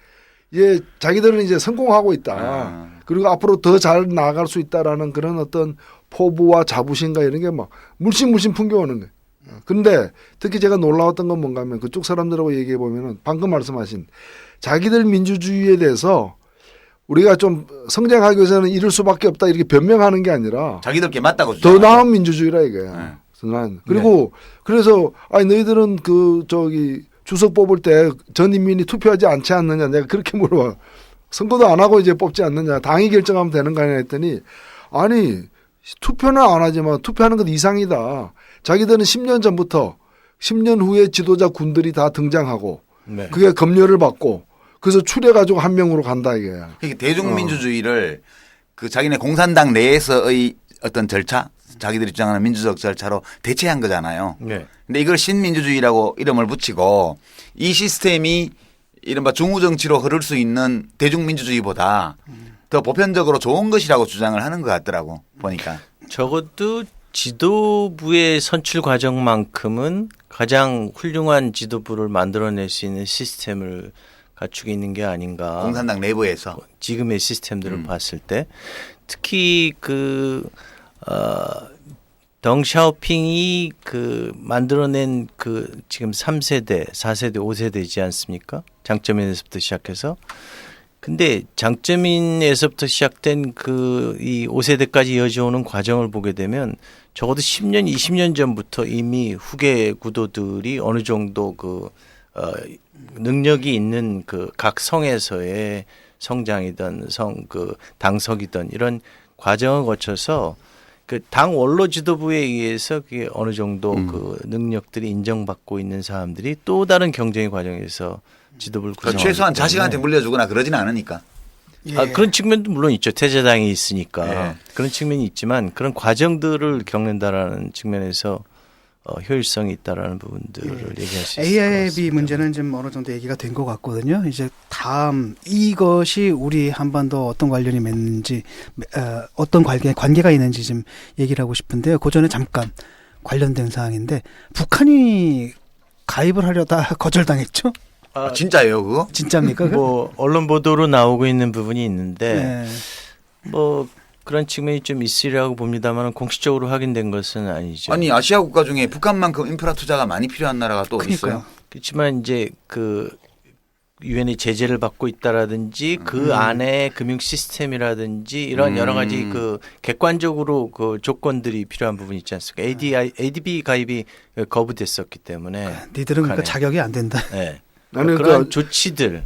이제 자기들은 이제 성공하고 있다. 그리고 앞으로 더 잘 나아갈 수 있다라는 그런 어떤 포부와 자부심과 이런 게 막 물씬 풍겨오는 거예요. 그런데 특히 제가 놀라웠던 건 뭔가 하면 그쪽 사람들하고 얘기해 보면은 방금 말씀하신 자기들 민주주의에 대해서 우리가 좀 성장하기 위해서는 이럴 수밖에 없다 이렇게 변명하는 게 아니라 자기들께 맞다고 더 주장하죠. 나은 민주주의라 이거야. 더 나은. 그리고 그래서 아니 너희들은 그 저기 주석 뽑을 때 전 인민이 투표하지 않지 않느냐 내가 그렇게 물어봐. 선거도 안 하고 이제 뽑지 않느냐 당이 결정하면 되는 거 아니냐 했더니 아니 투표는 안 하지만 투표하는 것 이상이다. 자기들은 10년 전부터 10년 후에 지도자 군들이 다 등장하고 그게 검열을 받고 그래서 추려가지고 한 명으로 간다 이게야. 그러니까 대중민주주의를 그 자기네 공산당 내에서의 어떤 절차, 자기들이 주장하는 민주적 절차로 대체한 거잖아요. 근데 이걸 신민주주의라고 이름을 붙이고 이 시스템이 이른바 중우정치로 흐를 수 있는 대중민주주의보다 더 보편적으로 좋은 것이라고 주장을 하는 것 같더라고 보니까. 적어도 지도부의 선출 과정만큼은 가장 훌륭한 지도부를 만들어낼 수 있는 시스템을 갖추고 있는 게 아닌가. 공산당 내부에서. 지금의 시스템들을 봤을 때 특히 덩샤오핑이 만들어낸 지금 3세대, 4세대, 5세대이지 않습니까? 장점인에서부터 시작해서. 근데 장점인에서부터 시작된 이 5세대까지 이어져오는 과정을 보게 되면 적어도 10년, 20년 전부터 이미 후계 구도들이 어느 정도 능력이 있는 각 성에서의 성장이든 당석이든 이런 과정을 거쳐서 당 원로 지도부에 의해서 그게 어느 정도 능력들이 인정받고 있는 사람들이 또 다른 경쟁의 과정에서 지도부를 구성하기 최소한 때문에. 자식한테 물려주거나 그러지는 않으니까. 그런 측면도 물론 있죠. 태자당이 있으니까 예. 그런 측면이 있지만 그런 과정들을 겪는다라는 측면에서 효율성이 있다라는 부분들을 얘기할 수 있을 것 AIB 같습니다. 문제는 지금 어느 정도 얘기가 된 것 같거든요. 이제 다음 이것이 우리 한반도 어떤 관련이 맺는지 어떤 관계가 있는지 좀 얘기를 하고 싶은데요. 그 전에 잠깐 관련된 사항인데 북한이 가입을 하려다 거절당했죠? 아, 진짜예요 그거? 진짜입니까? 뭐 언론 보도로 나오고 있는 부분이 있는데 네. 뭐 그런 측면이 좀 있으리라고 봅니다만 공식적으로 확인된 것은 아니죠. 아니 아시아 국가 중에 북한만큼 인프라 투자가 많이 필요한 나라가 또 그러니까요. 있어요. 그렇지만 이제 그 유엔의 제재를 받고 있다라든지 그 안에 금융 시스템이라든지 이런 여러 가지 그 객관적으로 그 조건들이 필요한 부분이 있지 않습니까? ADB 가입이 거부됐었기 때문에 니들은 그러니까 북한에. 자격이 안 된다. 네. 나는 그런 그러니까 조치들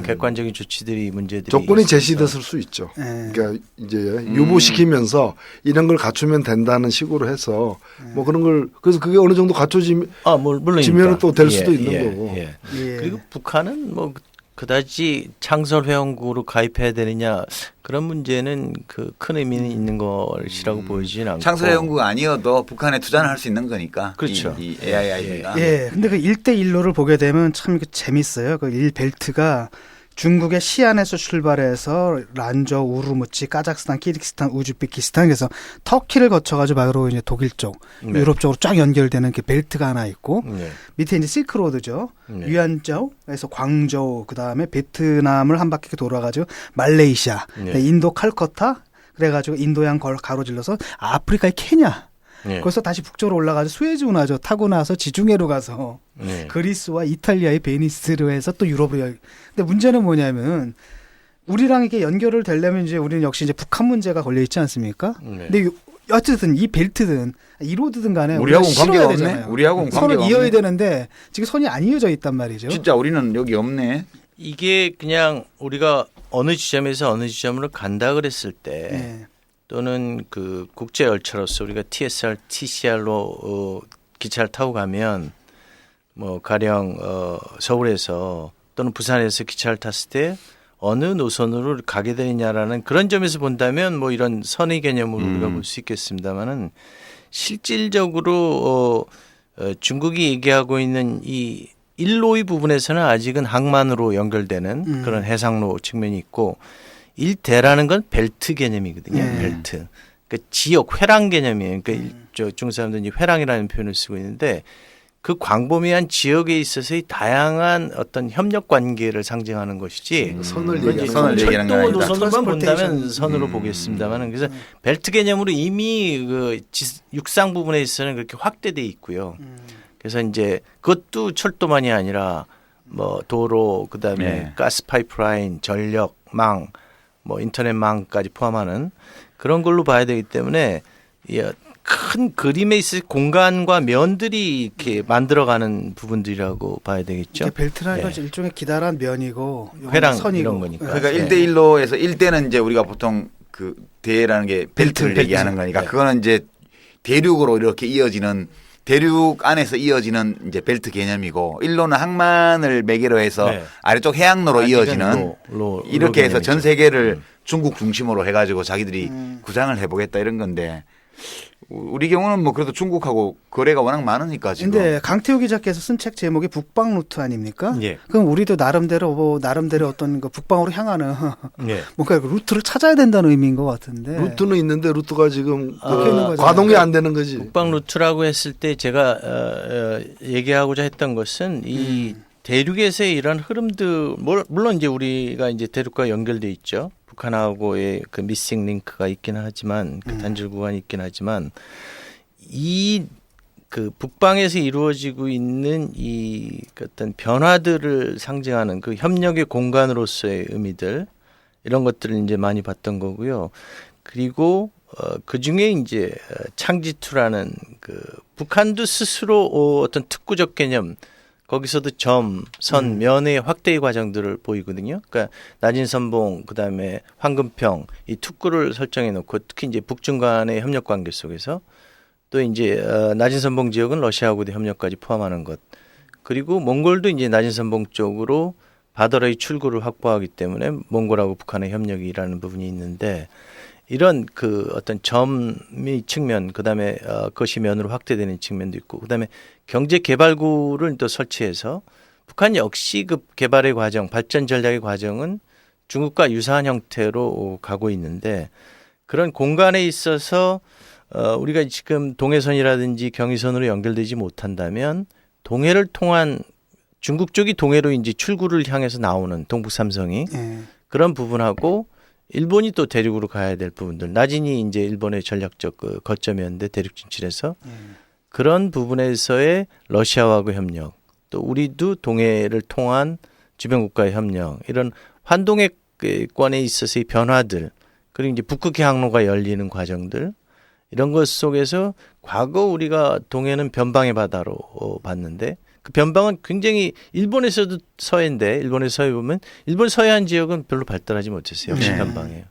객관적인 조치들이 문제들이 조건이 있어서. 제시됐을 수 있죠. 네. 그러니까 이제 유보시키면서 이런 걸 갖추면 된다는 식으로 해서 뭐 그런 걸 그래서 그게 어느 정도 갖춰지면 물론입니다. 또 될 수도 있는 거고. 예. 예. 그리고 북한은 뭐 그다지 창설 회원국으로 가입해야 되느냐 그런 문제는 그 큰 의미는 있는 것이라고 보이지는 않고 창설 회원국 아니어도 북한에 투자는 할 수 있는 거니까. 그렇죠. 이 AIIB가. 예, 근데 그 1대1로를 보게 되면 참 재밌어요. 그 1벨트가 중국의 시안에서 출발해서 란저, 우르무치, 카자흐스탄, 키르기스탄, 우즈베키스탄 그래서 터키를 거쳐가지고 바로 이제 독일 쪽, 네. 유럽 쪽으로 쫙 연결되는 그 벨트가 하나 있고 네. 밑에 이제 실크로드죠. 네. 위안저우에서 광저우, 그 다음에 베트남을 한 바퀴 돌아가지고 말레이시아, 네. 인도 칼커타, 그래가지고 인도양 가로질러서 아프리카의 케냐. 네. 거기서 다시 북쪽으로 올라가서 수에즈 운하죠. 타고 나서 지중해로 가서 네. 그리스와 이탈리아의 베니스로 해서 또 유럽으로 근데 문제는 뭐냐면 우리랑 이게 연결을 되려면 이제 우리는 역시 이제 북한 문제가 걸려 있지 않습니까? 네. 근데 어쨌든 이 벨트든 이 로드든 간에 우리하고는 우리가 관계가 실어야 없네. 되잖아요. 우리하고는 선을 관계가 이어야 없네. 되는데 지금 선이 안 이어져 있단 말이죠. 진짜 우리는 여기 없네. 이게 그냥 우리가 어느 지점에서 어느 지점으로 간다 그랬을 때 네. 또는 그 국제 열차로서 우리가 TSR, TCR로 기차를 타고 가면 뭐 가령 서울에서 또는 부산에서 기차를 탔을 때 어느 노선으로 가게 되느냐라는 그런 점에서 본다면 뭐 이런 선의 개념으로 우리가 볼 수 있겠습니다만은 실질적으로 중국이 얘기하고 있는 이 일로의 부분에서는 아직은 항만으로 연결되는 그런 해상로 측면이 있고 일대라는 건 벨트 개념이거든요. 벨트. 그러니까 지역 회랑 개념이에요. 그러니까 중국 사람들은 이 회랑이라는 표현을 쓰고 있는데 그 광범위한 지역에 있어서의 다양한 어떤 협력 관계를 상징하는 것이지. 선을 그건 얘기하는 이제 선을 얘기하는 건 철도 아니다. 노선으로만 본다면 트랜스포테이션. 선으로 보겠습니다만은 그래서 벨트 개념으로 이미 그 육상 부분에 있어서는 그렇게 확대돼 있고요. 그래서 이제 그것도 철도만이 아니라 뭐 도로 그다음에 네. 가스 파이프라인, 전력망, 뭐 인터넷망까지 포함하는 그런 걸로 봐야 되기 때문에 큰 그림에 있을 공간과 면들이 이렇게 만들어가는 부분들이라고 봐야 되겠죠. 이게 벨트라는 건 네. 일종의 기다란 면이고 회랑 선이고. 이런 거니까. 그러니까 네. 1대1로에서 1대는 이제 우리가 보통 그 대라는 게 벨트를 벨트. 얘기하는 거니까 네. 그거는 이제 대륙으로 이렇게 이어지는 대륙 안에서 이어지는 이제 벨트 개념이고 일로는 항만을 매개로 해서 네. 아래쪽 해양로로 아직은 이어지는 로 이렇게 해서 전 개념이죠. 세계를 중국 중심으로 해가지고 자기들이 구상을 해보겠다 이런 건데 우리 경우는 뭐 그래도 중국하고 거래가 워낙 많으니까 지금. 근데 강태우 기자께서 쓴 책 제목이 북방 루트 아닙니까? 예. 그럼 우리도 나름대로 어떤 그 북방으로 향하는 예. 뭔가 루트를 찾아야 된다는 의미인 것 같은데. 루트는 있는데 루트가 지금 박혀 있는 거잖아요. 과동이 안 되는 거지. 북방 루트라고 했을 때 제가 얘기하고자 했던 것은 이 대륙에서의 이런 흐름들 물론 이제 우리가 이제 대륙과 연결돼 있죠. 북한하고의 그 미싱 링크가 있긴 하지만 그 단절 구간이 있긴 하지만 이 그 북방에서 이루어지고 있는 이 어떤 변화들을 상징하는 그 협력의 공간으로서의 의미들 이런 것들을 이제 많이 봤던 거고요. 그리고 그 중에 이제 창지투라는 그 북한도 스스로 어떤 특구적 개념 거기서도 점, 선, 면의 확대의 과정들을 보이거든요. 그러니까 낮은 선봉, 그다음에 황금평 이 특구를 설정해 놓고 특히 이제 북중 간의 협력 관계 속에서 또 이제 낮은 선봉 지역은 러시아하고도 협력까지 포함하는 것. 그리고 몽골도 이제 낮은 선봉 쪽으로 바다로의 출구를 확보하기 때문에 몽골하고 북한의 협력이라는 부분이 있는데 이런 그 어떤 점의 측면, 그다음에 그것이 면으로 확대되는 측면도 있고, 그다음에 경제 개발구를 또 설치해서 북한 역시 그 개발의 과정, 발전 전략의 과정은 중국과 유사한 형태로 가고 있는데, 그런 공간에 있어서 우리가 지금 동해선이라든지 경의선으로 연결되지 못한다면 동해를 통한 중국 쪽이 동해로 이제 출구를 향해서 나오는 동북 삼성이 예. 그런 부분하고 일본이 또 대륙으로 가야 될 부분들, 나진이 이제 일본의 전략적 그 거점이었는데 대륙 진출해서 그런 부분에서의 러시아와의 협력, 또 우리도 동해를 통한 주변 국가의 협력, 이런 환동해권에 있어서의 변화들, 그리고 이제 북극해 항로가 열리는 과정들, 이런 것 속에서 과거 우리가 동해는 변방의 바다로 봤는데, 그 변방은 굉장히 일본에서도 서해인데, 일본의 서해 보면 일본 서해안 지역은 별로 발달하지 못했어요. 역시 네. 변방이에요.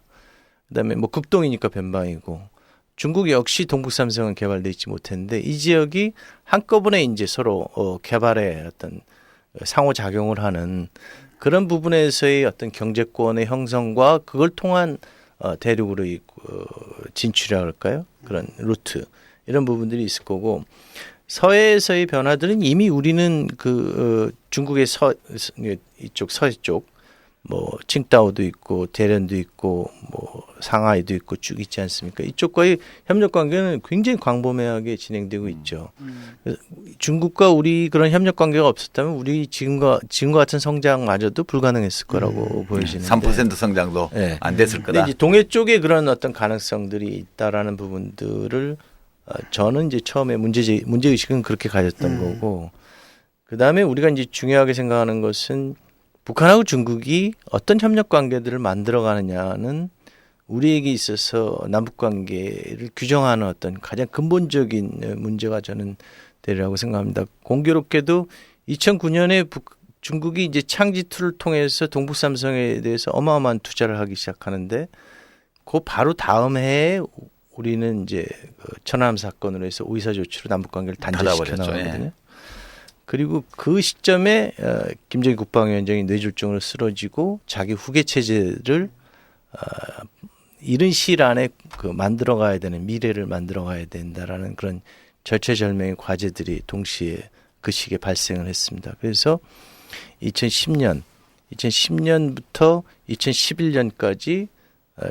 그다음에 뭐 극동이니까 변방이고, 중국 역시 동북 삼성은 개발돼 있지 못했는데, 이 지역이 한꺼번에 이제 서로 개발의 어떤 상호 작용을 하는 그런 부분에서의 어떤 경제권의 형성과 그걸 통한 대륙으로 진출이라고 할까요? 그런 루트, 이런 부분들이 있을 거고, 서해에서의 변화들은 이미 우리는 그 중국의 이쪽 서해 쪽, 뭐 칭다오도 있고 대련도 있고 뭐 상하이도 있고 쭉 있지 않습니까? 이쪽과의 협력 관계는 굉장히 광범위하게 진행되고 있죠. 중국과 우리 그런 협력 관계가 없었다면 우리 지금과 같은 성장마저도 불가능했을 거라고 보여지는데, 3% 성장도 네. 안 됐을 근데 거다. 이제 동해 쪽에 그런 어떤 가능성들이 있다라는 부분들을 저는 이제 처음에 문제의식은 그렇게 가졌던 거고, 그 다음에 우리가 이제 중요하게 생각하는 것은 북한하고 중국이 어떤 협력 관계들을 만들어 가느냐는 우리에게 있어서 남북 관계를 규정하는 어떤 가장 근본적인 문제가 저는 되리라고 생각합니다. 공교롭게도 2009년에 중국이 이제 창지2를 통해서 동북 삼성에 대해서 어마어마한 투자를 하기 시작하는데, 그 바로 다음 해에 우리는 이제 천안함 사건으로 해서 의사조치로 남북 관계를 단절시켜 나가거든요. 예. 그리고 그 시점에 김정일 국방위원장이 뇌졸중으로 쓰러지고 자기 후계 체제를 이른 시일 안에 만들어 가야 되는, 미래를 만들어 가야 된다라는 그런 절체절명의 과제들이 동시에 그 시기에 발생을 했습니다. 그래서 2010년부터 2011년까지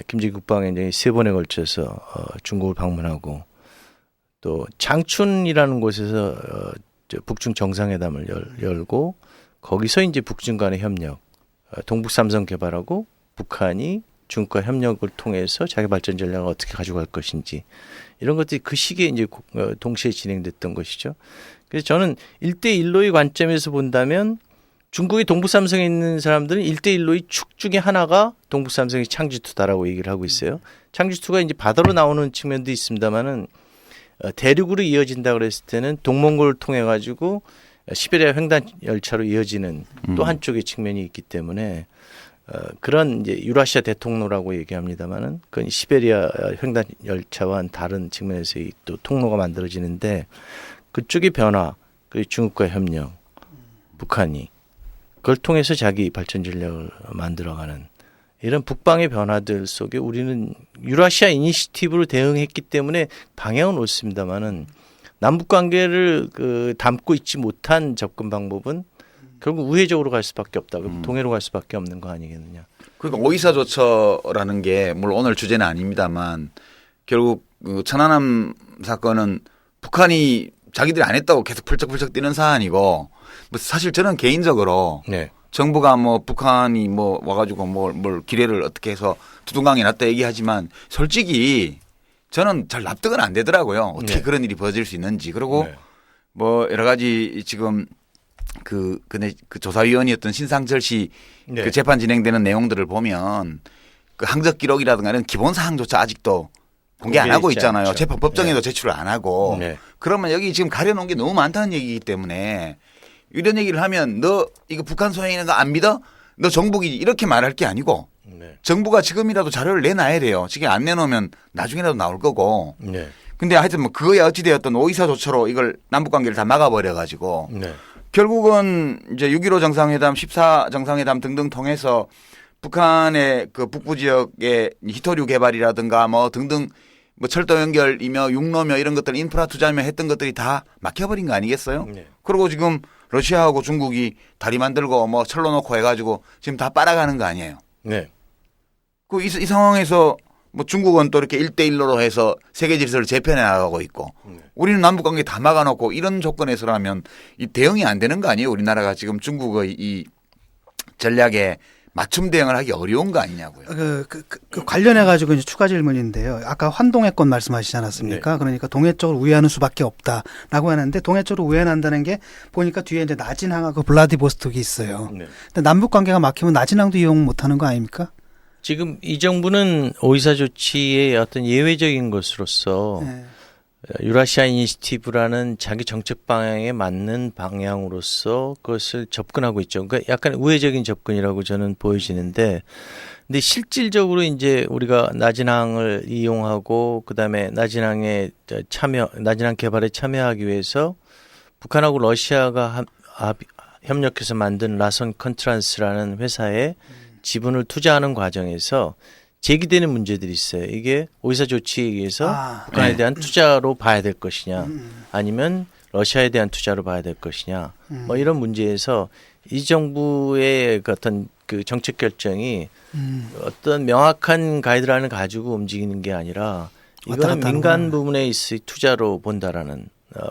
김정일 국방위원장이 3번에 걸쳐서 중국을 방문하고, 또 장춘이라는 곳에서 북중 정상회담을 열고, 거기서 이제 북중 간의 협력, 동북 삼성 개발하고 북한이 중국과 협력을 통해서 자기 발전 전략을 어떻게 가져갈 것인지, 이런 것들이 그 시기에 이제 동시에 진행됐던 것이죠. 그래서 저는 1대1로의 관점에서 본다면 중국의 동북 삼성에 있는 사람들은 1대1로의 축 중에 하나가 동북 삼성의 창지2다라고 얘기를 하고 있어요. 창지2가 이제 바다로 나오는 측면도 있습니다만은 대륙으로 이어진다 그랬을 때는 동몽골을 통해 가지고 시베리아 횡단 열차로 이어지는 또 한쪽의 측면이 있기 때문에 그런 이제 유라시아 대통로라고 얘기합니다만은 그건 시베리아 횡단 열차와는 다른 측면에서의 또 통로가 만들어지는데, 그쪽의 변화, 그리고 중국과의 협력, 북한이 그걸 통해서 자기 발전 전략을 만들어가는 이런 북방의 변화들 속에 우리는 유라시아 이니시티브로 대응했기 때문에 방향은 옳습니다만은 남북 관계를 담고 있지 못한 접근 방법은 결국 우회적으로 갈 수밖에 없다. 동해로 갈 수밖에 없는 거 아니겠느냐. 그러니까 오이사조처라는 게 물론 오늘 주제는 아닙니다만, 결국 그 천안함 사건은 북한이 자기들이 안 했다고 계속 펄쩍펄쩍 뛰는 사안이고, 뭐 사실 저는 개인적으로 네. 정부가 뭐 북한이 뭐 와가지고 뭘 기뢰를 어떻게 해서 두둥강에 놨다 얘기하지만, 솔직히 저는 잘 납득은 안 되더라고요. 어떻게 네. 그런 일이 벌어질 수 있는지. 그리고 네. 뭐 여러 가지 지금 그 조사위원이었던 신상철 씨 네. 그 재판 진행되는 내용들을 보면 그 항적 기록이라든가 이런 기본 사항조차 아직도 공개 안 하고 있잖아요. 않죠. 재판 법정에도 네. 제출을 안 하고. 네. 그러면 여기 지금 가려놓은 게 너무 많다는 얘기이기 때문에, 이런 얘기를 하면 너 이거 북한 소행하는 거 안 믿어? 너 정북이 이렇게 말할 게 아니고, 네. 정부가 지금이라도 자료를 내놔야 돼요. 지금 안 내놓으면 나중에라도 나올 거고. 네. 근데 하여튼 뭐 그거야 어찌되었던 오이사조처로 이걸 남북관계를 다 막아버려가지고 네. 결국은 이제 6.15 정상회담, 14 정상회담 등등 통해서 북한의 그 북부 지역의 히토류 개발이라든가 뭐 등등 뭐 철도 연결이며 육로며 이런 것들 인프라 투자며 했던 것들이 다 막혀버린 거 아니겠어요? 네. 그리고 지금 러시아하고 중국이 다리 만들고 뭐 철로 놓고 해가지고 지금 다 빨아가는 거 아니에요? 네. 그 이 상황에서 뭐 중국은 또 이렇게 1대1로 해서 세계 질서를 재편해 나가고 있고 우리는 남북 관계 다 막아놓고 이런 조건에서라면 이 대응이 안 되는 거 아니에요? 우리나라가 지금 중국의 이 전략에 맞춤 대응을 하기 어려운 거 아니냐고요. 그 관련해 가지고 이제 추가 질문인데요. 아까 환동해권 말씀하시지 않았습니까? 네. 그러니까 동해 쪽으로 우회하는 수밖에 없다라고 하는데 동해 쪽으로 우회한다는 게 보니까 뒤에 이제 나진항하고 블라디보스톡이 있어요. 네. 근데 남북 관계가 막히면 나진항도 이용 못하는 거 아닙니까? 지금 이 정부는 오이사 조치의 어떤 예외적인 것으로서 네. 유라시아 이니시티브라는 자기 정책 방향에 맞는 방향으로서 그것을 접근하고 있죠. 그러니까 약간 우회적인 접근이라고 저는 보여지는데, 근데 실질적으로 이제 우리가 나진항을 이용하고 그다음에 나진항에 나진항 개발에 참여하기 위해서 북한하고 러시아가 협력해서 만든 라선 컨트란스라는 회사에 지분을 투자하는 과정에서 제기되는 문제들이 있어요. 이게 오이사 조치에 의해서 북한에 대한 투자로 봐야 될 것이냐, 아니면 러시아에 대한 투자로 봐야 될 것이냐, 뭐 이런 문제에서 이 정부의 그 어떤 그 정책 결정이 어떤 명확한 가이드라인을 가지고 움직이는 게 아니라 이거는 민간 부분에 있을 투자로 본다라는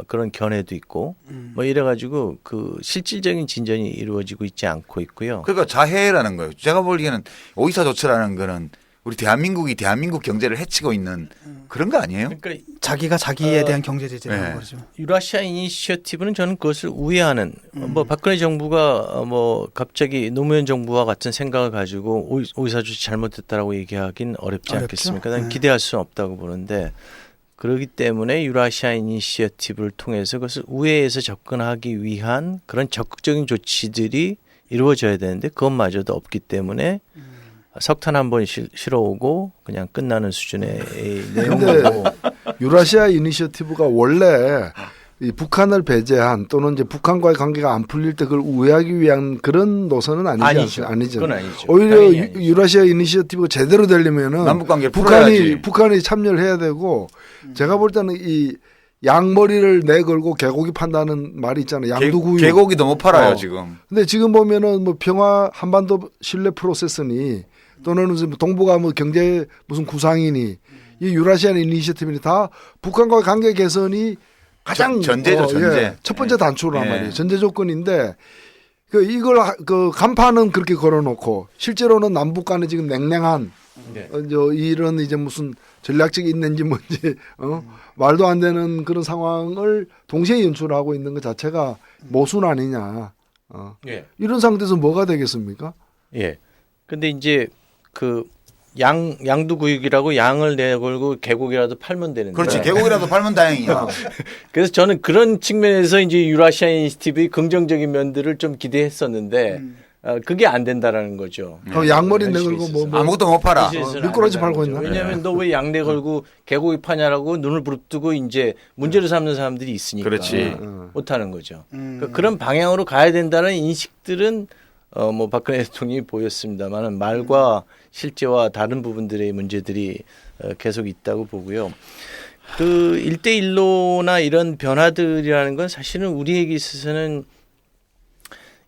그런 견해도 있고 뭐 이래가지고 그 실질적인 진전이 이루어지고 있지 않고 있고요. 그러니까 자해라는 거예요. 제가 보기에는 오이사 조치라는 거는 우리 대한민국이 대한민국 경제를 해치고 있는 그런 거 아니에요? 그러니까 자기가 자기에 대한 경제 제재를 하는 네. 거죠. 유라시아 이니시어티브는 저는 그것을 우회하는 뭐 박근혜 정부가 뭐 갑자기 노무현 정부와 같은 생각을 가지고 오이사 조치 잘못됐다라고 얘기하긴 어렵지 어렵죠. 않겠습니까? 난 네. 기대할 수는 없다고 보는데 그렇기 때문에 유라시아 이니시어티브를 통해서 그것을 우회해서 접근하기 위한 그런 적극적인 조치들이 이루어져야 되는데 그것마저도 없기 때문에 석탄 한 번 실어오고 그냥 끝나는 수준의 내용이고. 유라시아 이니셔티브가 원래 이 북한을 배제한 또는 이제 북한과의 관계가 안 풀릴 때 그걸 우회하기 위한 그런 노선은 아니죠. 그건 아니죠. 오히려 당연히 아니죠. 유라시아 이니셔티브가 제대로 되려면은 남북 관계를 풀어야지. 북한이 참여를 해야 되고 제가 볼 때는 이 양머리를 내걸고 개고기 판다는 말이 있잖아요. 양두구이. 개고기도 못 팔아요 지금. 근데 지금 보면은 뭐 평화 한반도 신뢰 프로세스니 또는 무슨 동북아 뭐 경제 무슨 구상이니 이 유라시아 이니셔티브니 다 북한과의 관계 개선이 가장 전제죠, 전제. 첫 번째 단초란 예. 말이에요. 전제 조건인데 이걸 그 간판은 그렇게 걸어놓고 실제로는 남북 간에 지금 냉랭한 네. 이런 이제 무슨 전략적이 있는지 뭔지 말도 안 되는 그런 상황을 동시에 연출하고 있는 것 자체가 모순 아니냐. 예. 이런 상태에서 뭐가 되겠습니까? 예. 근데 이제 그 양두구육이라고 양을 내걸고 개고기라도 팔면 되는데. 그렇지. 개고기라도 팔면 다행이야. 그래서 저는 그런 측면에서 이제 유라시아 이니시티브의 긍정적인 면들을 좀 기대했었는데 그게 안 된다라는 거죠. 양머리 현실에 내걸고 있어서. 뭐 아무것도 못 팔아. 현실에서는 안 미꾸라지 된다는 팔고 거죠. 있나? 왜냐하면 너 왜 양 내걸고 개고기 파냐라고 눈을 부릅뜨고 이제 문제를 삼는 사람들이 있으니까 그렇지. 못하는 거죠. 그러니까 그런 방향으로 가야 된다는 인식들은 뭐 박근혜 대통령이 보였습니다만은 말과 실제와 다른 부분들의 문제들이 계속 있다고 보고요. 그 1대1로나 이런 변화들이라는 건 사실은 우리에게 있어서는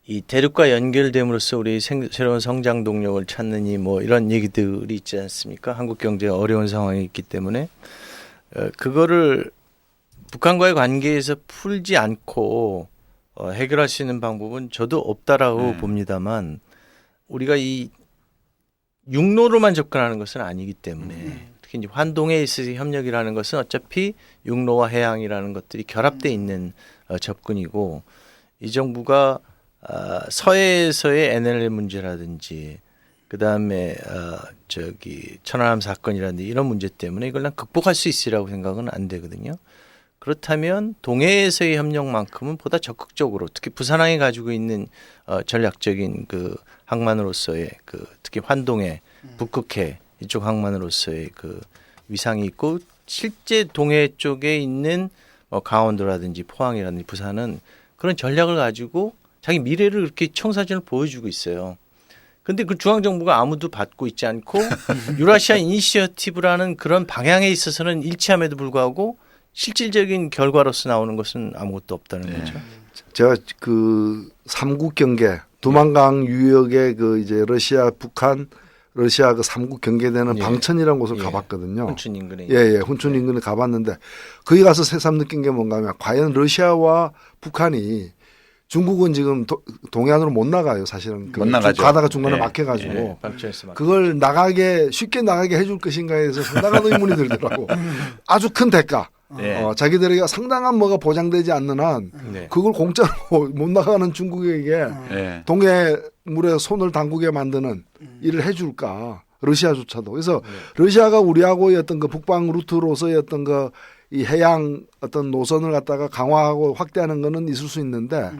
이 대륙과 연결됨으로써 우리 새로운 성장 동력을 찾느니 뭐 이런 얘기들이 있지 않습니까? 한국 경제가 어려운 상황이 있기 때문에 그거를 북한과의 관계에서 풀지 않고 해결할 수 있는 방법은 저도 없다라고 봅니다만 우리가 이 육로로만 접근하는 것은 아니기 때문에 특히 이제 환동에 있어서 협력이라는 것은 어차피 육로와 해양이라는 것들이 결합돼 있는 접근이고 이 정부가 서해에서의 NLL 문제라든지 그다음에 천안함 사건이라든지 이런 문제 때문에 이걸 난 극복할 수 있으리라고 생각은 안 되거든요. 그렇다면 동해에서의 협력만큼은 보다 적극적으로 특히 부산항이 가지고 있는 전략적인 그 항만으로서의 그 특히 환동해 북극해 이쪽 항만으로서의 그 위상이 있고 실제 동해 쪽에 있는 강원도라든지 포항이라든지 부산은 그런 전략을 가지고 자기 미래를 그렇게 청사진을 보여주고 있어요. 근데 그 중앙 정부가 아무도 받고 있지 않고 유라시아 이니셔티브라는 그런 방향에 있어서는 일치함에도 불구하고 실질적인 결과로서 나오는 것은 아무것도 없다는 거죠. 제가 그 삼국 경계 두만강 유역에 그 이제 러시아 북한 러시아 그 삼국 경계되는 예. 방천이라는 곳을 예. 가봤거든요. 혼춘 인근에. 예, 혼춘 인근에 가봤는데 거기 가서 새삼 느낀 게 뭔가 하면 과연 러시아와 북한이 중국은 지금 동해안으로 못 나가요, 사실은. 못 나가죠. 가다가 중간에 예. 막혀가지고. 예. 방천에서 막. 그걸 쉽게 나가게 해줄 것인가에 대해서 상당한 의문이 들더라고. 아주 큰 대가. 네. 자기들에게 상당한 뭐가 보장되지 않는 한 네. 그걸 공짜로 못 나가는 중국에게 네. 동해 물에 손을 담그게 만드는 일을 해줄까. 러시아조차도. 그래서 러시아가 우리하고의 어떤 그 북방 루트로서의 어떤 그 이 해양 어떤 노선을 갖다가 강화하고 확대하는 거는 있을 수 있는데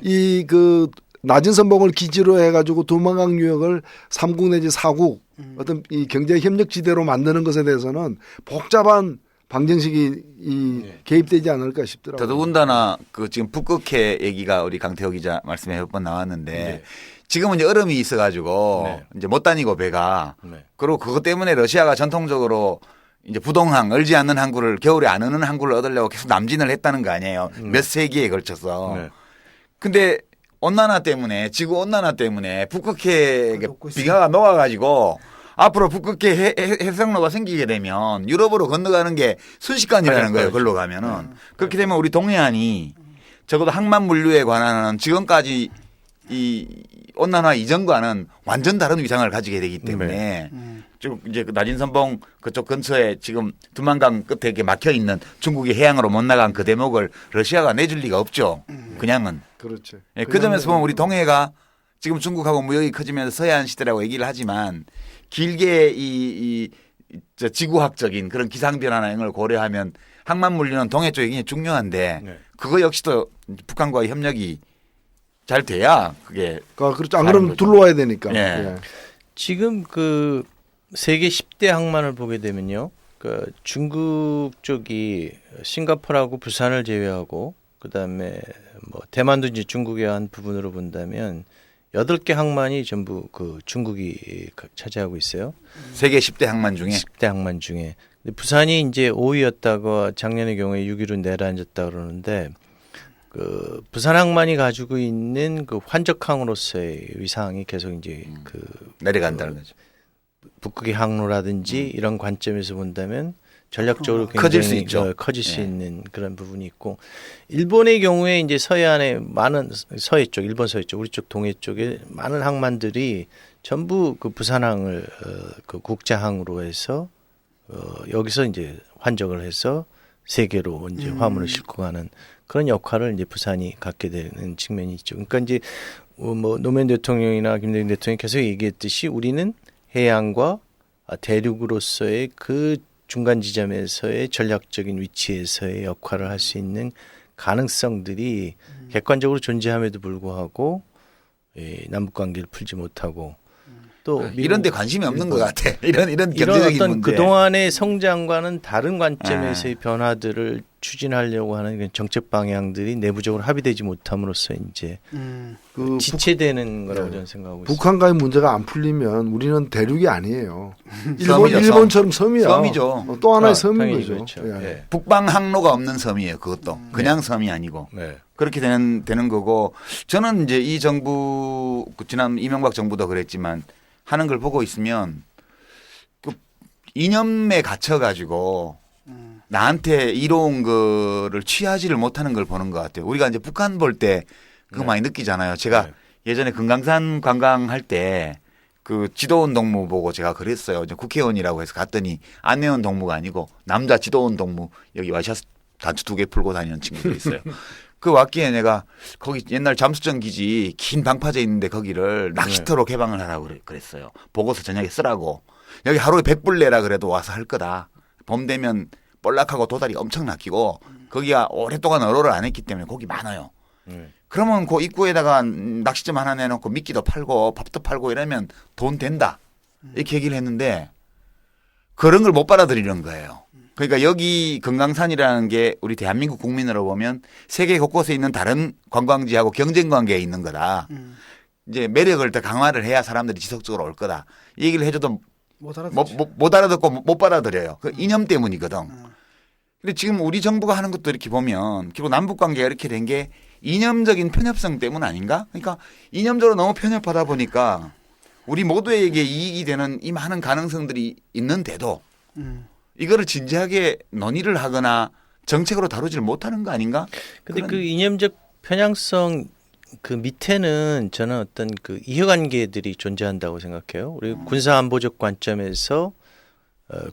이 그 낮은 선봉을 기지로 해가지고 두만강 유역을 3국 내지 4국 어떤 이 경제 협력 지대로 만드는 것에 대해서는 복잡한 방정식이 개입되지 않을까 싶더라고요. 더더군다나 그 지금 북극해 얘기가 우리 강태호 기자 말씀에 몇 번 나왔는데 네. 지금은 이제 얼음이 있어가지고 네. 이제 못 다니고 배가 네. 그리고 그것 때문에 러시아가 전통적으로 이제 부동항 얼지 않는 항구를 겨울에 안 오는 항구를 얻으려고 계속 남진을 했다는 거 아니에요. 몇 세기에 걸쳐서. 네. 근데 온난화 때문에 지구 온난화 때문에 북극해 비가 녹아가지고 앞으로 북극해 해상로가 생기게 되면 유럽으로 건너가는 게 순식간이라는 거예요. 걸로 가면은 그렇게 되면 우리 동해안이 적어도 항만 물류에 관한 지금까지 이 온난화 이전과는 완전 다른 위상을 가지게 되기 때문에 쭉 이제 그 낮은 선봉 그쪽 근처에 지금 두만강 끝에 이렇게 막혀 있는 중국의 해양으로 못 나간 그 대목을 러시아가 내줄 리가 없죠. 그냥은. 그렇죠. 예, 그 점에서 보면 우리 동해가 지금 중국하고 무역이 커지면서 서해안 시대라고 얘기를 하지만 길게 저 지구학적인 그런 기상 변화나 이런 걸 고려하면 항만 물류는 동해 쪽이 굉장히 중요한데 네. 그거 역시도 북한과의 협력이 잘 돼야 그게 그렇죠. 안 그러면 둘러와야 되니까. 예. 예. 지금 그 세계 10대 항만을 보게 되면요. 그 중국 쪽이 싱가포르하고 부산을 제외하고 그다음에 뭐 대만도 이제 중국의 한 부분으로 본다면 8개 항만이 전부 그 중국이 차지하고 있어요. 세계 10대 항만 중에 10대 항만 중에. 근데 부산이 이제 5위였다가 작년의 경우에 6위로 내려앉았다 그러는데 그 부산 항만이 가지고 있는 그 환적항으로서의 위상이 계속 이제 그 내려간다는 거죠. 북극의 항로라든지 이런 관점에서 본다면 전략적으로 굉장히 커질 수 있죠. 커질 수 예. 있는 그런 부분이 있고 일본의 경우에 이제 서해안에 많은 서해 쪽, 일본 서해 쪽, 우리 쪽 동해 쪽에 많은 항만들이 전부 그 부산항을 그 국제항으로 해서 여기서 이제 환적을 해서 세계로 이제 화물을 싣고 가는 그런 역할을 이제 부산이 갖게 되는 측면이 있죠. 그러니까 이제 뭐 노무현 대통령이나 김대중 대통령이 계속 얘기했듯이 우리는 해양과 대륙으로서의 그 중간 지점에서의 전략적인 위치에서의 역할을 할 수 있는 가능성들이 객관적으로 존재함에도 불구하고 남북 관계를 풀지 못하고 또 이런 데 관심이 없는 것 같아. 이런 이런 경제적인 어떤 문제. 그동안의 성장과는 다른 관점에서의 변화들을 추진하려고 하는 정책 방향들이 내부적으로 합의되지 못함으로써 이제 그 지체되는 거라고 저는 생각하고 있습니다. 북한과의 문제가 안 풀리면 우리는 대륙이 아니에요. 섬이죠, 일본처럼 섬이야. 섬이죠. 또 하나의 아, 섬인 당연히 거죠. 그렇죠. 예. 예. 북방 항로가 없는 섬이에요. 그것도 그냥 섬이 아니고 네. 그렇게 되는 거고 저는 이제 이 정부 지난 이명박 정부도 그랬지만 하는 걸 보고 있으면 그 이념에 갇혀 가지고 나한테 이로운 거를 취하지를 못하는 걸 보는 것 같아요. 우리가 이제 북한 볼 때 그거 많이 느끼잖아요. 제가 예전에 금강산 관광할 때 그 지도원 동무 보고 제가 그랬어요. 이제 국회의원이라고 해서 갔더니 안내원 동무가 아니고 남자 지도원 동무 여기 와이셔츠 단추 2개 풀고 다니는 친구들이 있어요. 그 왔기에 내가 거기 옛날 잠수정 기지 긴 방파제 있는데 거기를 낚시터로 개방을 하라고 그랬어요. 보고서 저녁에 쓰라고. 여기 하루에 100불 내라 그래도 와서 할 거다. 봄 되면 볼락하고 도다리 엄청 낚이고 거기가 오랫동안 어로를 안 했기 때문에 고기 많아요. 그러면 그 입구에다가 낚시점 하나 내놓고 미끼도 팔고 밥도 팔고 이러면 돈 된다. 이렇게 얘기를 했는데 그런 걸 못 받아들이는 거예요. 그러니까 여기 금강산이라는 게 우리 대한민국 국민으로 보면 세계 곳곳에 있는 다른 관광지하고 경쟁 관계에 있는 거다. 이제 매력을 더 강화를 해야 사람들이 지속적으로 올 거다. 이 얘기를 해줘도 못 알아듣지. 못 알아듣고 못 받아들여요. 그 이념 때문이거든. 근데 지금 우리 정부가 하는 것도 이렇게 보면 결국 남북 관계가 이렇게 된 게 이념적인 편협성 때문 아닌가? 그러니까 이념적으로 너무 편협하다 보니까 우리 모두에게 이익이 되는 이 많은 가능성들이 있는데도 이거를 진지하게 논의를 하거나 정책으로 다루지를 못하는 거 아닌가? 근데 그 이념적 편향성 그 밑에는 저는 어떤 그 이해관계들이 존재한다고 생각해요. 우리 군사안보적 관점에서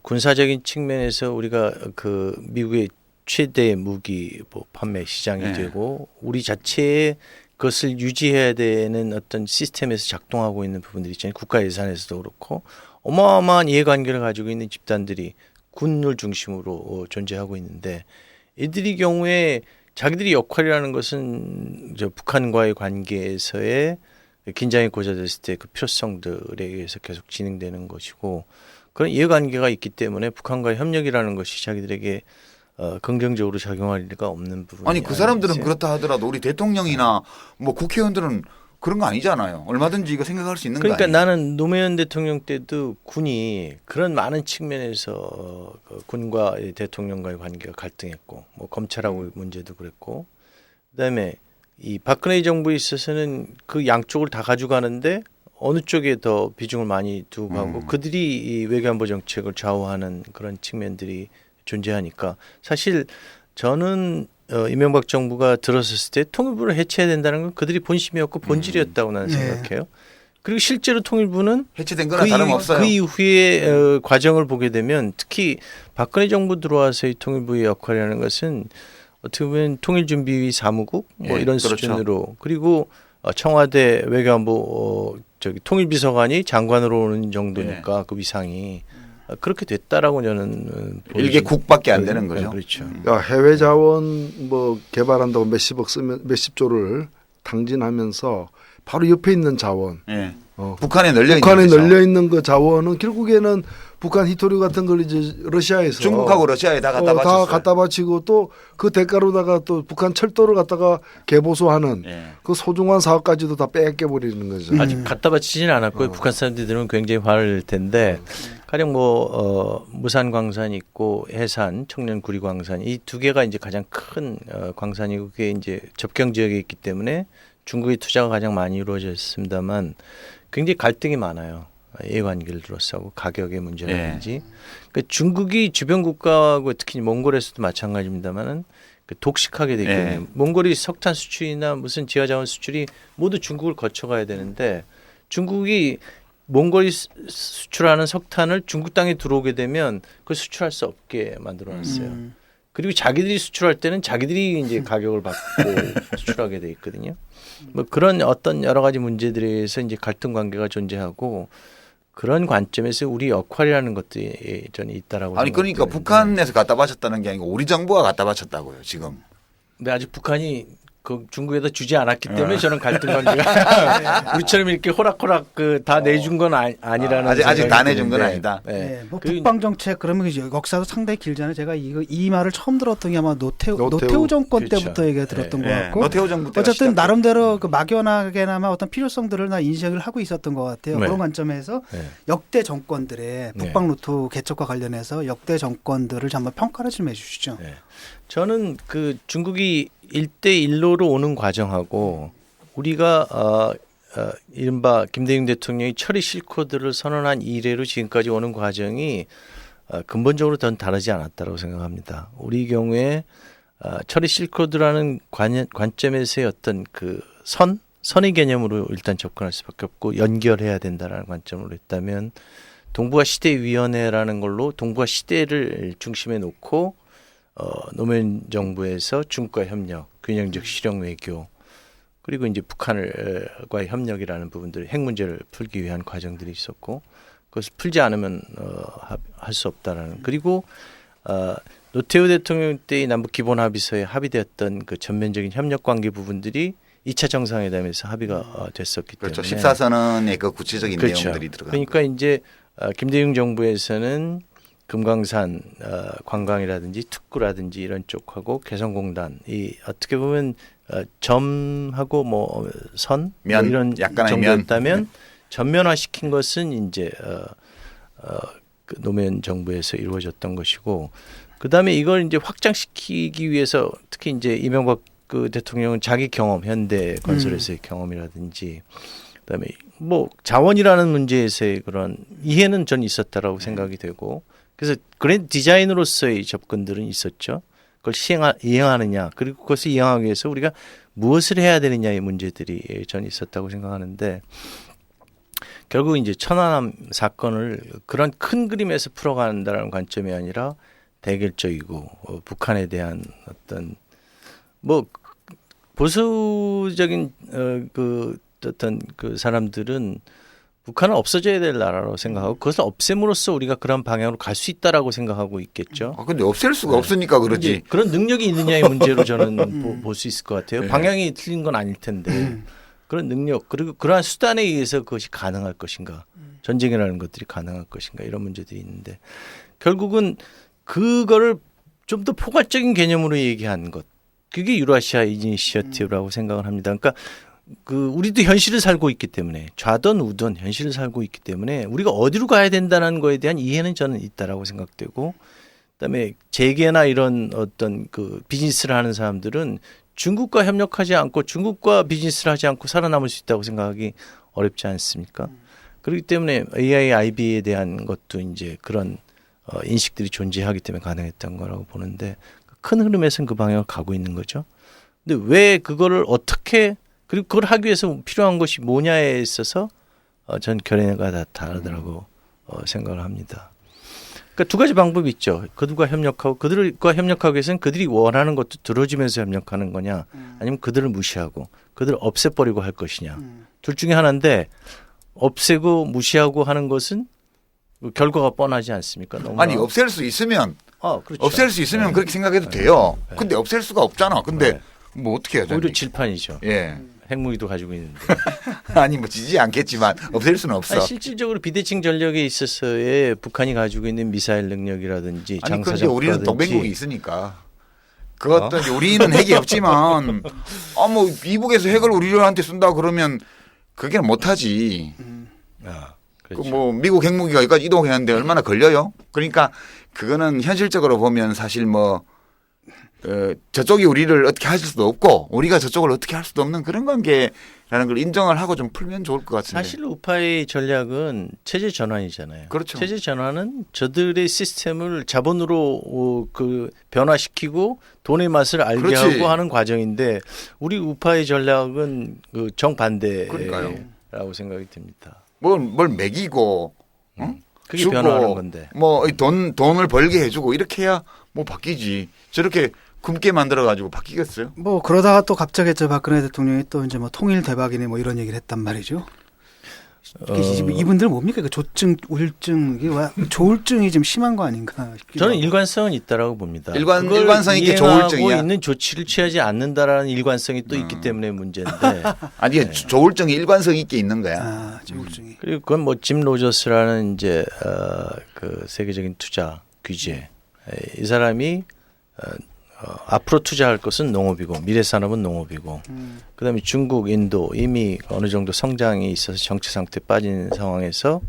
군사적인 측면에서 우리가 그 미국의 최대 무기 뭐 판매 시장이 네. 되고 우리 자체의 그것을 유지해야 되는 어떤 시스템에서 작동하고 있는 부분들이 있잖아요. 국가 예산에서도 그렇고 어마어마한 이해관계를 가지고 있는 집단들이 군을 중심으로 존재하고 있는데 이들이 경우에 자기들이 역할이라는 것은 저 북한과의 관계에서의 긴장이 고조됐을 때 그 필요성들에 의해서 계속 진행되는 것이고 그런 이해관계가 있기 때문에 북한과의 협력이라는 것이 자기들에게 긍정적으로 작용할 리가 없는 부분이 아니 그 사람들은 아니겠어요? 그렇다 하더라도 우리 대통령이나 뭐 국회의원들은 그런 거 아니잖아요. 얼마든지 이거 생각할 수 있는 그러니까 거 아니에요? 나는 노무현 대통령 때도 군이 그런 많은 측면에서 그 군과 대통령과의 관계가 갈등했고 뭐 검찰하고 문제도 그랬고 그다음에 이 박근혜 정부에 있어서는 그 양쪽을 다 가져가는데 어느 쪽에 더 비중을 많이 두고 가고 그들이 이 외교안보 정책을 좌우하는 그런 측면들이 존재하니까 사실 저는 이명박 정부가 들어섰을 때 통일부를 해체해야 된다는 건 그들이 본심이었고 본질이었다고 나는 네. 생각해요. 그리고 실제로 통일부는 해체된 거나 다름없어요. 그 이후에 과정을 보게 되면 특히 박근혜 정부 들어와서의 통일부의 역할이라는 것은 어떻게 보면 통일준비위 사무국 뭐 예, 이런 그렇죠. 수준으로 그리고 청와대 외교안보 저기 통일비서관이 장관으로 오는 정도니까 그 위상이 그렇게 됐다라고 저는 일개 국밖에 안 되는 거죠. 그렇죠. 그러니까 해외 자원 뭐 개발한다고 몇십억 쓰면 몇십조를 당진하면서 바로 옆에 있는 자원, 예. 어, 북한에 널려 있는 북한에 거죠. 널려 있는 그 자원은 결국에는 북한 히토류 같은 걸 이제 러시아에서 중국하고 러시아에 다 갖다 다 바쳤어요. 갖다 바치고 또 그 대가로다가 또 북한 철도를 갖다가 개보수하는 예. 그 소중한 사업까지도 다 뺏겨 버리는 거죠. 아직 갖다 바치지는 않았고요. 북한 사람들이 들으면 굉장히 화를 낼 텐데 가령 뭐 무산광산 있고 해산, 청년구리광산 이 두 개가 이제 가장 큰 광산이고 그게 이제 접경 지역에 있기 때문에 중국의 투자가 가장 많이 이루어져 있습니다만 굉장히 갈등이 많아요. 이해관계를 둘러싸고 가격의 문제라든지 그러니까 중국이 주변 국가하고 특히 몽골에서도 마찬가지입니다만은 그 독식하게 돼 있거든요. 예. 몽골이 석탄 수출이나 무슨 지하자원 수출이 모두 중국을 거쳐가야 되는데 중국이 몽골이 수출하는 석탄을 중국 땅에 들어오게 되면 그걸 수출할 수 없게 만들어놨어요. 그리고 자기들이 수출할 때는 자기들이 이제 가격을 받고 수출하게 돼 있거든요. 뭐 그런 어떤 여러 가지 문제들에 의해서 이제 갈등 관계가 존재하고 그런 관점에서 우리 역할이라는 것들이 저는 있다라고. 아니 그러니까 생각되는데. 북한에서 갖다 바쳤다는 게 아니고 우리 정부가 갖다 바쳤다고요 지금. 근데 아직 북한이 그 중국에다 주지 않았기 때문에 저는 갈등 관계가 우리처럼 이렇게 호락호락 그 다 내준 건 아니라는 아직 다 생각이 내준 건 드는데. 아니다. 네. 네, 뭐 그- 북방 정책 그러면 이제 역사도 상당히 길잖아요. 제가 이 말을 처음 들었던 게 아마 노태우 노태우 정권 그렇죠. 때부터 얘기가 들었던 것 예. 같고 노태우 정부 때 어쨌든 나름대로 그 막연하게나마 어떤 필요성들을 나 인식을 하고 있었던 것 같아요. 네. 그런 관점에서 네. 역대 정권들의 네. 북방 루트 개척과 관련해서 역대 정권들을 한번 평가를 좀 해주시죠. 네. 저는 그 중국이 1대1로로 오는 과정하고 우리가 이른바 김대중 대통령이 처리 실코드를 선언한 이래로 지금까지 오는 과정이 근본적으로 더 다르지 않았다고 생각합니다. 우리 경우에 처리 실코드라는 관점에서의 어떤 그 선의 개념으로 일단 접근할 수밖에 없고 연결해야 된다는 관점으로 했다면 동북아 시대위원회라는 걸로 동북아 시대를 중심에 놓고 노무현 정부에서 중국과 협력, 균형적 실용 외교 그리고 이제 북한과의 협력이라는 부분들 핵 문제를 풀기 위한 과정들이 있었고 그것을 풀지 않으면 할 수 없다라는 그리고 노태우 대통령 때의 남북 기본 합의서에 합의되었던 그 전면적인 협력 관계 부분들이 2차 정상회담에서 합의가 됐었기 그렇죠. 때문에 14선언의 그 구체적인 그렇죠. 내용들이 들어간 그러니까 이제 김대중 정부에서는 금강산 관광이라든지 특구라든지 이런 쪽하고 개성공단 이 어떻게 보면 점하고 뭐 선 면, 뭐 이런 약간의 정도였다면 전면화시킨 것은 이제 그 노무현 정부에서 이루어졌던 것이고 그다음에 이걸 이제 확장시키기 위해서 특히 이제 이명박 그 대통령은 자기 경험, 현대 건설에서의 경험이라든지 그다음에 뭐 자원이라는 문제에서의 그런 이해는 전 있었다라고 생각이 되고 그래서 그랜드 디자인으로서의 접근들은 있었죠. 그걸 이행하느냐 그리고 그것을 이행하기 위해서 우리가 무엇을 해야 되느냐의 문제들이 전 있었다고 생각하는데 결국 이제 천안함 사건을 그런 큰 그림에서 풀어간다는 관점이 아니라 대결적이고 북한에 대한 어떤 뭐 보수적인 그 어떤 그 사람들은 북한은 없어져야 될 나라라고 생각하고 그것을 없앰으로써 우리가 그런 방향으로 갈 수 있다라고 생각하고 있겠죠. 근데 없앨 수가 없으니까 그러지. 그런 능력이 있느냐의 문제로 저는 볼 수 있을 것 같아요. 네. 방향이 틀린 건 아닐 텐데 그런 능력 그리고 그러한 수단에 의해서 그것이 가능할 것인가 전쟁이라는 것들이 가능할 것인가 이런 문제들이 있는데 결국은 그거를 좀 더 포괄적인 개념으로 얘기한 것 그게 유라시아 이니시어티브라고 생각을 합니다. 그러니까 그 우리도 현실을 살고 있기 때문에 좌든 우든 현실을 살고 있기 때문에 우리가 어디로 가야 된다는 거에 대한 이해는 저는 있다라고 생각되고 그다음에 재계나 이런 어떤 그 비즈니스를 하는 사람들은 중국과 협력하지 않고 중국과 비즈니스를 하지 않고 살아남을 수 있다고 생각하기 어렵지 않습니까? 그렇기 때문에 AI, IB에 대한 것도 이제 그런 인식들이 존재하기 때문에 가능했던 거라고 보는데 큰 흐름에서는 그 방향을 가고 있는 거죠. 근데 왜 그거를 어떻게 그리고 그걸 하기 위해서 필요한 것이 뭐냐에 있어서 전 견해가 다 다르다고 생각을 합니다. 그러니까 두 가지 방법이 있죠. 그들과 협력하고 그들과 협력하기 위해서는 그들이 원하는 것도 들어주면서 협력하는 거냐 아니면 그들을 무시하고 그들을 없애버리고 할 것이냐. 둘 중에 하나인데 없애고 무시하고 하는 것은 결과가 뻔하지 않습니까? 너무나. 아니 없앨 수 있으면 그렇죠. 없앨 수 있으면 네. 그렇게 생각해도 돼요. 네. 근데 없앨 수가 없잖아. 근데 네. 뭐 어떻게 하죠? 오히려 질판이죠. 예. 핵무기도 가지고 있는데. 아니 뭐 지지 않겠지만 없앨 수는 없어. 아니, 실질적으로 비대칭 전력에 있어서의 북한이 가지고 있는 미사일 능력이라든지 아니 근데 장사정이라든지 우리는 동맹국이 있으니까. 그것도 이제 우리는 핵이 없지만 뭐 이북에서 핵을 우리한테 쏜다 그러면 그게 못하지. 그렇죠. 뭐 미국 핵무기가 여기까지 이동했는데 얼마나 걸려요? 그러니까 그거는 현실적으로 보면 사실 뭐 저쪽이 우리를 어떻게 할 수도 없고 우리가 저쪽을 어떻게 할 수도 없는 그런 관계라는 걸 인정을 하고 좀 풀면 좋을 것 같은데. 사실 우파의 전략은 체제 전환이잖아요. 그렇죠. 체제 전환은 저들의 시스템을 자본으로 그 변화시키고 돈의 맛을 알게 그렇지. 하고 하는 과정인데 우리 우파의 전략은 그 정반대라고 그러니까요. 생각이 듭니다. 뭘 먹이고 그게 주고 변화하는 건데. 뭐 돈을 벌게 해주고 이렇게 해야 뭐 바뀌지. 저렇게 굶게 만들어 가지고 바뀌겠어요? 뭐 그러다가 또 갑자기 저 박근혜 대통령이 또 이제 뭐 통일 대박이네 뭐 이런 얘기를 했단 말이죠. 이분들 뭡니까? 그 조증, 우울증, 이게 조울증이 좀 심한 거 아닌가 싶기도 저는 하고. 일관성은 있다라고 봅니다. 일관성 있게 이행하고 조울증이야. 있는 조치를 취하지 않는다라는 일관성이 또 있기 때문에 문제인데. 아니 네. 조울증이 일관성 있게 있는 거야. 조울증이. 그리고 그건 뭐 짐 로저스라는 이제 그 세계적인 투자 규제 이 사람이 앞으로 투자할 것은 농업이고 미래 산업은 농업이고 그다음에 중국, 인도 이미 어느 정도 성장이 있어서 정체 상태 빠진 상황에서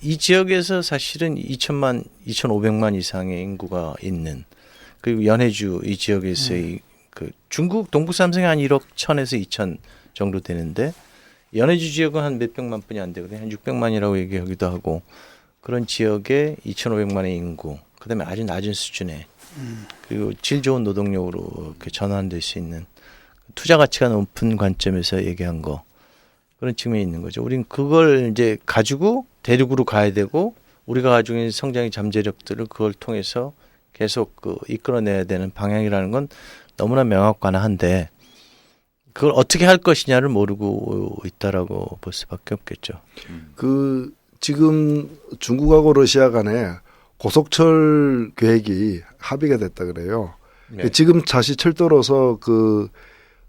이 지역에서 사실은 2,500만 이상의 인구가 있는 그리고 연해주 이 지역에서의 그 중국 동북 삼성이 한 1억 1,000에서 2,000 정도 되는데 연해주 지역은 한 몇백만 뿐이 안 되거든요. 한 600만이라고 얘기하기도 하고 그런 지역에 2,500만의 인구 그다음에 아주 낮은 수준의 그리고 질 좋은 노동력으로 이렇게 전환될 수 있는 투자 가치가 높은 관점에서 얘기한 거 그런 측면이 있는 거죠. 우리는 그걸 이제 가지고 대륙으로 가야 되고 우리가 가지고 있는 성장의 잠재력들을 그걸 통해서 계속 이끌어내야 되는 방향이라는 건 너무나 명확관한데 그걸 어떻게 할 것이냐를 모르고 있다라고 볼 수밖에 없겠죠. 그 지금 중국하고 러시아 간에 고속철 계획이 합의가 됐다 그래요. 네. 지금 다시 철도로서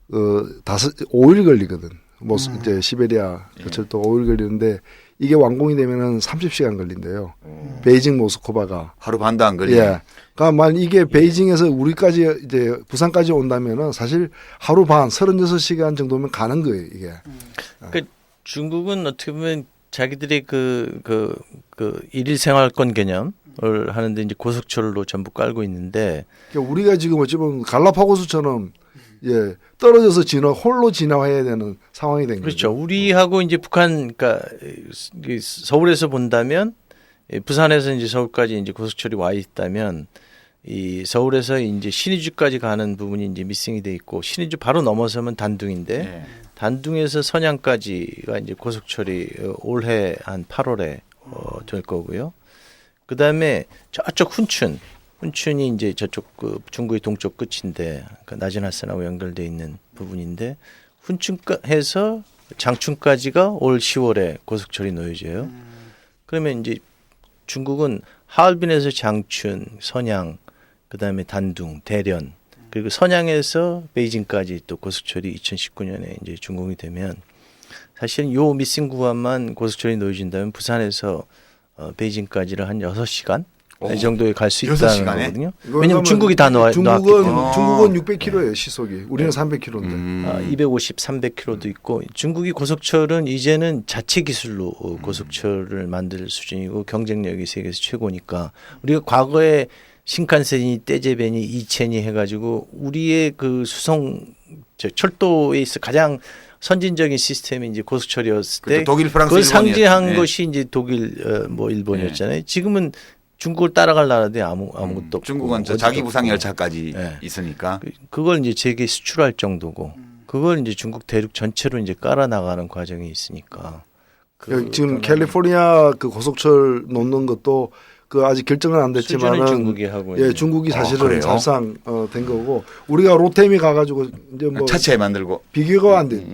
5일 걸리거든. 뭐 이제 시베리아 그 철도 5일 걸리는데 이게 완공이 되면은 30시간 걸린대요. 베이징 모스크바가. 하루 반도 안 걸리네. 예. 그러니까 만약 이게 베이징에서 우리까지 이제 부산까지 온다면은 사실 하루 반 36시간 정도면 가는 거예요, 이게. 그 중국은 어떻게 보면 자기들이 그 일일 생활권 개념을 하는데 이제 고속철로 전부 깔고 있는데 그러니까 우리가 지금 어찌 보면 갈라파고스처럼 예, 떨어져서 홀로 진화해야 되는 상황이 된 그렇죠. 거죠. 우리하고 이제 북한 그러니까 서울에서 본다면 부산에서 이제 서울까지 이제 고속철이 와 있다면 이 서울에서 이제 신의주까지 가는 부분이 이제 미싱이 돼 있고 신의주 바로 넘어서면 단둥인데 네. 단둥에서 선양까지가 이제 고속철이 올해 한 8월에 될 거고요. 그 다음에 저쪽 훈춘이 이제 저쪽 그 중국의 동쪽 끝인데 그 나지나스하고 연결돼 있는 부분인데 훈춘해서 장춘까지가 올 10월에 고속철이 놓여져요. 그러면 이제 중국은 하얼빈에서 장춘, 선양, 그 다음에 단둥, 대련 그리고 선양에서 베이징까지 또 고속철이 2019년에 이제 준공이 되면 사실은 요 미싱 구간만 고속철이 놓여진다면 부산에서 베이징까지를 한 6시간 이 정도에 갈 수 있다는 6시간에? 거거든요. 왜냐하면 중국이 다 놓았기 때문에. 중국은 600km예요, 시속이. 우리는 300km인데. 250, 300km도 있고 중국이 고속철은 이제는 자체 기술로 고속철을 만들 수준이고 경쟁력이 세계에서 최고니까 우리가 과거에 신칸센이 떼제베니 이첸이 해가지고 우리의 그 수송 철도에 있어 가장 선진적인 시스템이 이제 고속철이었을 때 독일, 프랑스, 그걸 상징한 일본이었죠. 것이 이제 독일 뭐 일본이었잖아요. 지금은 중국을 따라갈 나라들이 아무것도 없고 중국은 저 자기 부상 열차까지 있으니까. 그걸 이제 세계에 수출할 정도고 그걸 이제 중국 대륙 전체로 이제 깔아 나가는 과정이 있으니까 지금 캘리포니아 그 고속철 놓는 것도 그 아직 결정은 안 됐지만은 수준은 중국이 하고 있는. 중국이 사실은 그래요? 사실상 된 거고 우리가 로템이 가가지고 이제 뭐 차체 만들고. 비교가 안 돼,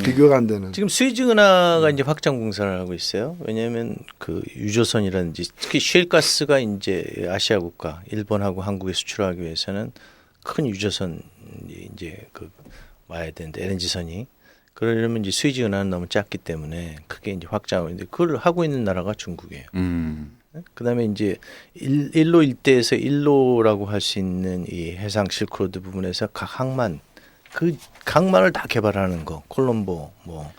비교가 안 되는. 지금 스위즈 은하가 이제 확장 공사를 하고 있어요. 왜냐하면 그 유조선이라든지 특히 셰일가스가 이제 아시아 국가 일본하고 한국에 수출하기 위해서는 큰 유조선이 이제 그 와야 되는데 LNG선이 그러려면 이제 스위즈 은하는 너무 작기 때문에 크게 이제 확장하고 있는데 그걸 하고 있는 나라가 중국이에요. 그다음에 이제 일로 일대에서 일로라고 할 수 있는 이 해상 실크로드 부분에서 각 항만 그 항만을 다 개발하는 거 콜롬보 뭐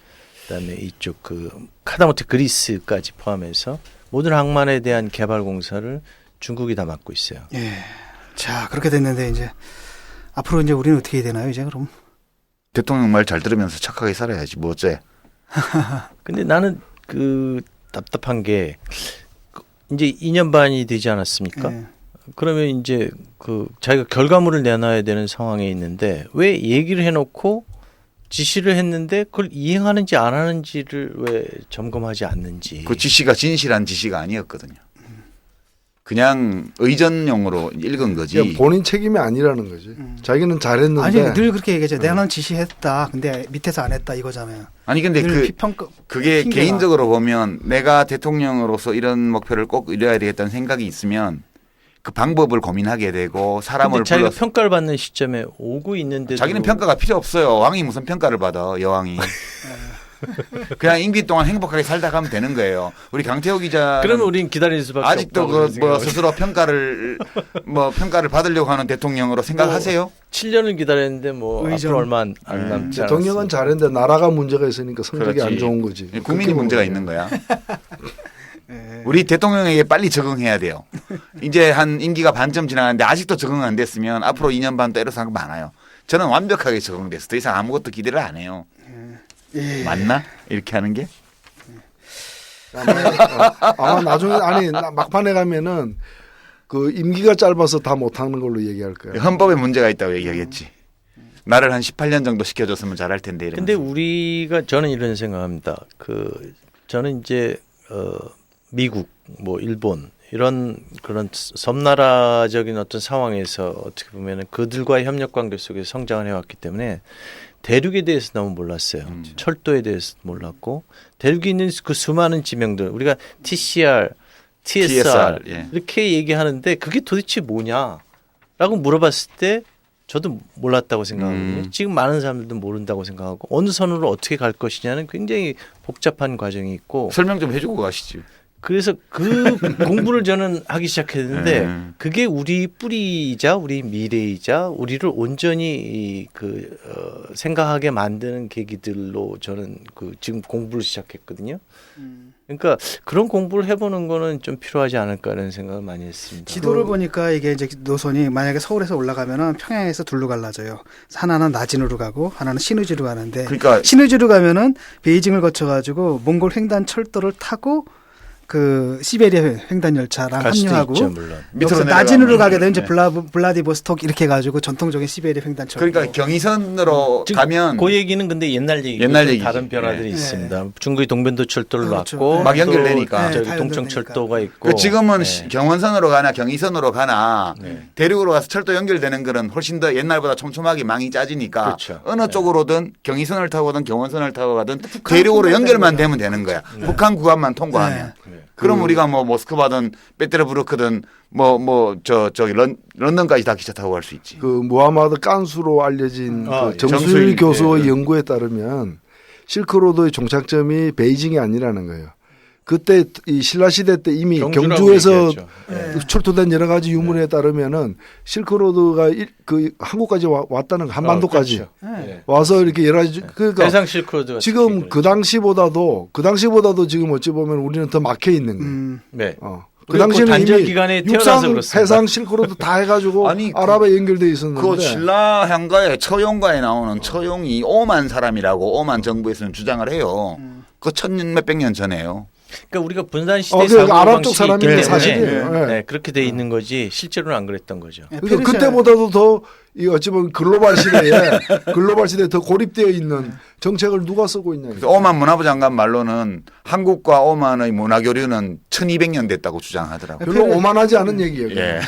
그다음에 이쪽 그 카다모트 그리스까지 포함해서 모든 항만에 대한 개발 공사를 중국이 다 맡고 있어요. 예. 자, 그렇게 됐는데 이제 앞으로 이제 우리는 어떻게 해야 되나요, 이제 그럼? 대통령 말 잘 들으면서 착하게 살아야지 뭐 어째. 근데 나는 그 답답한 게 이제 2년 반이 되지 않았습니까? 예. 그러면 이제 그 자기가 결과물을 내놔야 되는 상황에 있는데 왜 얘기를 해놓고 지시를 했는데 그걸 이행하는지 안 하는지를 왜 점검하지 않는지. 그 지시가 진실한 지시가 아니었거든요. 그냥 의전용으로 읽은 거지. 그러니까 본인 책임이 아니라는 거지. 자기는 잘했는데. 아니 늘 그렇게 얘기하죠. 내가 지시했다. 근데 밑에서 안 했다 이거잖아요. 아니 근데 늘 그게 핑계가. 개인적으로 보면 내가 대통령으로서 이런 목표를 꼭 이뤄야 되겠다는 생각이 있으면 그 방법을 고민하게 되고 사람을 근데 자기가 불러서 평가를 받는 시점에 오고 있는데도 자기는 평가가 필요 없어요. 왕이 무슨 평가를 받아 여왕이. 그냥 임기 동안 행복하게 살다 가면 되는 거예요. 우리 강태호 기자 그러면 우린 기다릴 수밖에 아직도 없다고 그 뭐 생각하고. 스스로 평가를 받으려고 하는 대통령으로 생각하세요? 7년을 기다렸는데 뭐 의전. 앞으로 얼마 안 남지 않았어요. 대통령은 잘했는데 나라가 문제가 있으니까 성적이 그렇지. 안 좋은 거지. 국민이 그렇게 문제가 보면. 있는 거야. 우리 대통령에게 빨리 적응해야 돼요. 이제 한 임기가 반쯤 지나갔는데 아직도 적응 안 됐으면 앞으로 2년 반 또 이래서 많아요. 저는 완벽하게 적응됐어. 더 이상 아무것도 기대를 안 해요. 맞나? 이렇게 하는 게? 아마 나중에 막판에 가면은 그 임기가 짧아서 다 못하는 걸로 얘기할 거야. 헌법에 문제가 있다고 얘기하겠지. 나를 한 18년 정도 시켜줬으면 잘할 텐데. 이러면서. 근데 우리가 저는 이런 생각합니다. 그 저는 이제 미국, 뭐 일본 이런 그런 섬나라적인 어떤 상황에서 어떻게 보면은 그들과의 협력 관계 속에서 성장을 해왔기 때문에 대륙에 대해서 너무 몰랐어요. 철도에 대해서 몰랐고 대륙에 있는 그 수많은 지명들 우리가 TCR, TSR 예. 이렇게 얘기하는데 그게 도대체 뭐냐라고 물어봤을 때 저도 몰랐다고 생각하거든요. 지금 많은 사람들도 모른다고 생각하고 어느 선으로 어떻게 갈 것이냐는 굉장히 복잡한 과정이 있고 설명 좀 해주고 가시죠. 그래서 그 공부를 저는 하기 시작했는데 그게 우리 뿌리이자 우리 미래이자 우리를 온전히 생각하게 만드는 계기들로 저는 지금 공부를 시작했거든요. 그러니까 그런 공부를 해보는 거는 좀 필요하지 않을까라는 생각을 많이 했습니다. 지도를 보니까 이게 이제 노선이 만약에 서울에서 올라가면은 평양에서 둘로 갈라져요. 하나는 나진으로 가고 하나는 신의주로 가는데 그러니까 신의주로 가면은 베이징을 거쳐가지고 몽골 횡단 철도를 타고 그 시베리아 횡단 열차랑 갈 수도 합류하고 있죠, 물론. 여기서 밑으로 나진으로 내려가면. 가게 되면 이제 네. 블라디보스톡 이렇게 해가지고 전통적인 시베리아 횡단 철도. 그러니까 경의선으로 지금 가면 그 얘기는 근데 옛날 얘기고 옛날 좀 얘기지. 다른 변화들이 네. 있습니다. 중국이 동변도 철도를 그렇죠. 놨고 막 또 연결되니까. 저기 네, 다 동청 연결되니까. 철도가 있고 그 지금은 네. 경원선으로 가나 경의선으로 가나 네. 대륙으로 가서 철도 연결되는 거는 훨씬 더 옛날보다 촘촘하게 망이 짜지니까 그렇죠. 어느 네. 쪽으로든 경의선을 타고든 경원선을 타고 가든 북한 대륙으로 통과되는 연결만 거죠. 되면 되는 거야. 북한 구간만 통과하면. 네. 그럼 우리가 뭐 모스크바든 베테르부르크든 저기 런던까지 다 기차 타고 갈 수 있지. 그 무하마드 깐수로 알려진 아, 그 예. 정수일 정수일, 교수의 예. 연구에 따르면 실크로드의 종착점이 베이징이 아니라는 거예요. 그때 이 신라 시대 때 이미 경주라고 경주에서 얘기했죠. 네. 출토된 여러 가지 유물에 따르면은 실크로드가 그 한국까지 왔다는 거, 한반도까지 그렇죠. 네. 와서 이렇게 여러 가지 그러니까 해상 실크로드가 지금 특히 그 당시보다도 지금 어찌 보면 우리는 더 막혀 있는 거예요. 네. 그 그리고 당시에는 단절 이미 기간에 태어나서 육상, 그렇습니다. 해상 실크로드 다 해가지고 아니, 아랍에 연결돼 있었는데 그 신라향가에 처용가에 나오는 처용이 오만 사람이라고 오만 정부에서는 주장을 해요. 그 천 몇백 년 전에요. 그러니까 우리가 분단 시대 그러니까 사고 아랍 쪽 방식이 있기 사람이 때문에 사실이에요. 네. 네, 그렇게 돼 있는 거지 실제로는 안 그랬던 거죠. 그러니까 그때보다도 더 이 어찌 보면 글로벌 시대에 더 고립되어 있는 정책을 누가 쓰고 있냐. 그래서 오만 문화부 장관 말로는 한국과 오만의 문화 교류는 1200년 됐다고 주장하더라고요. 별로 오만하지 않은 얘기예요. 예.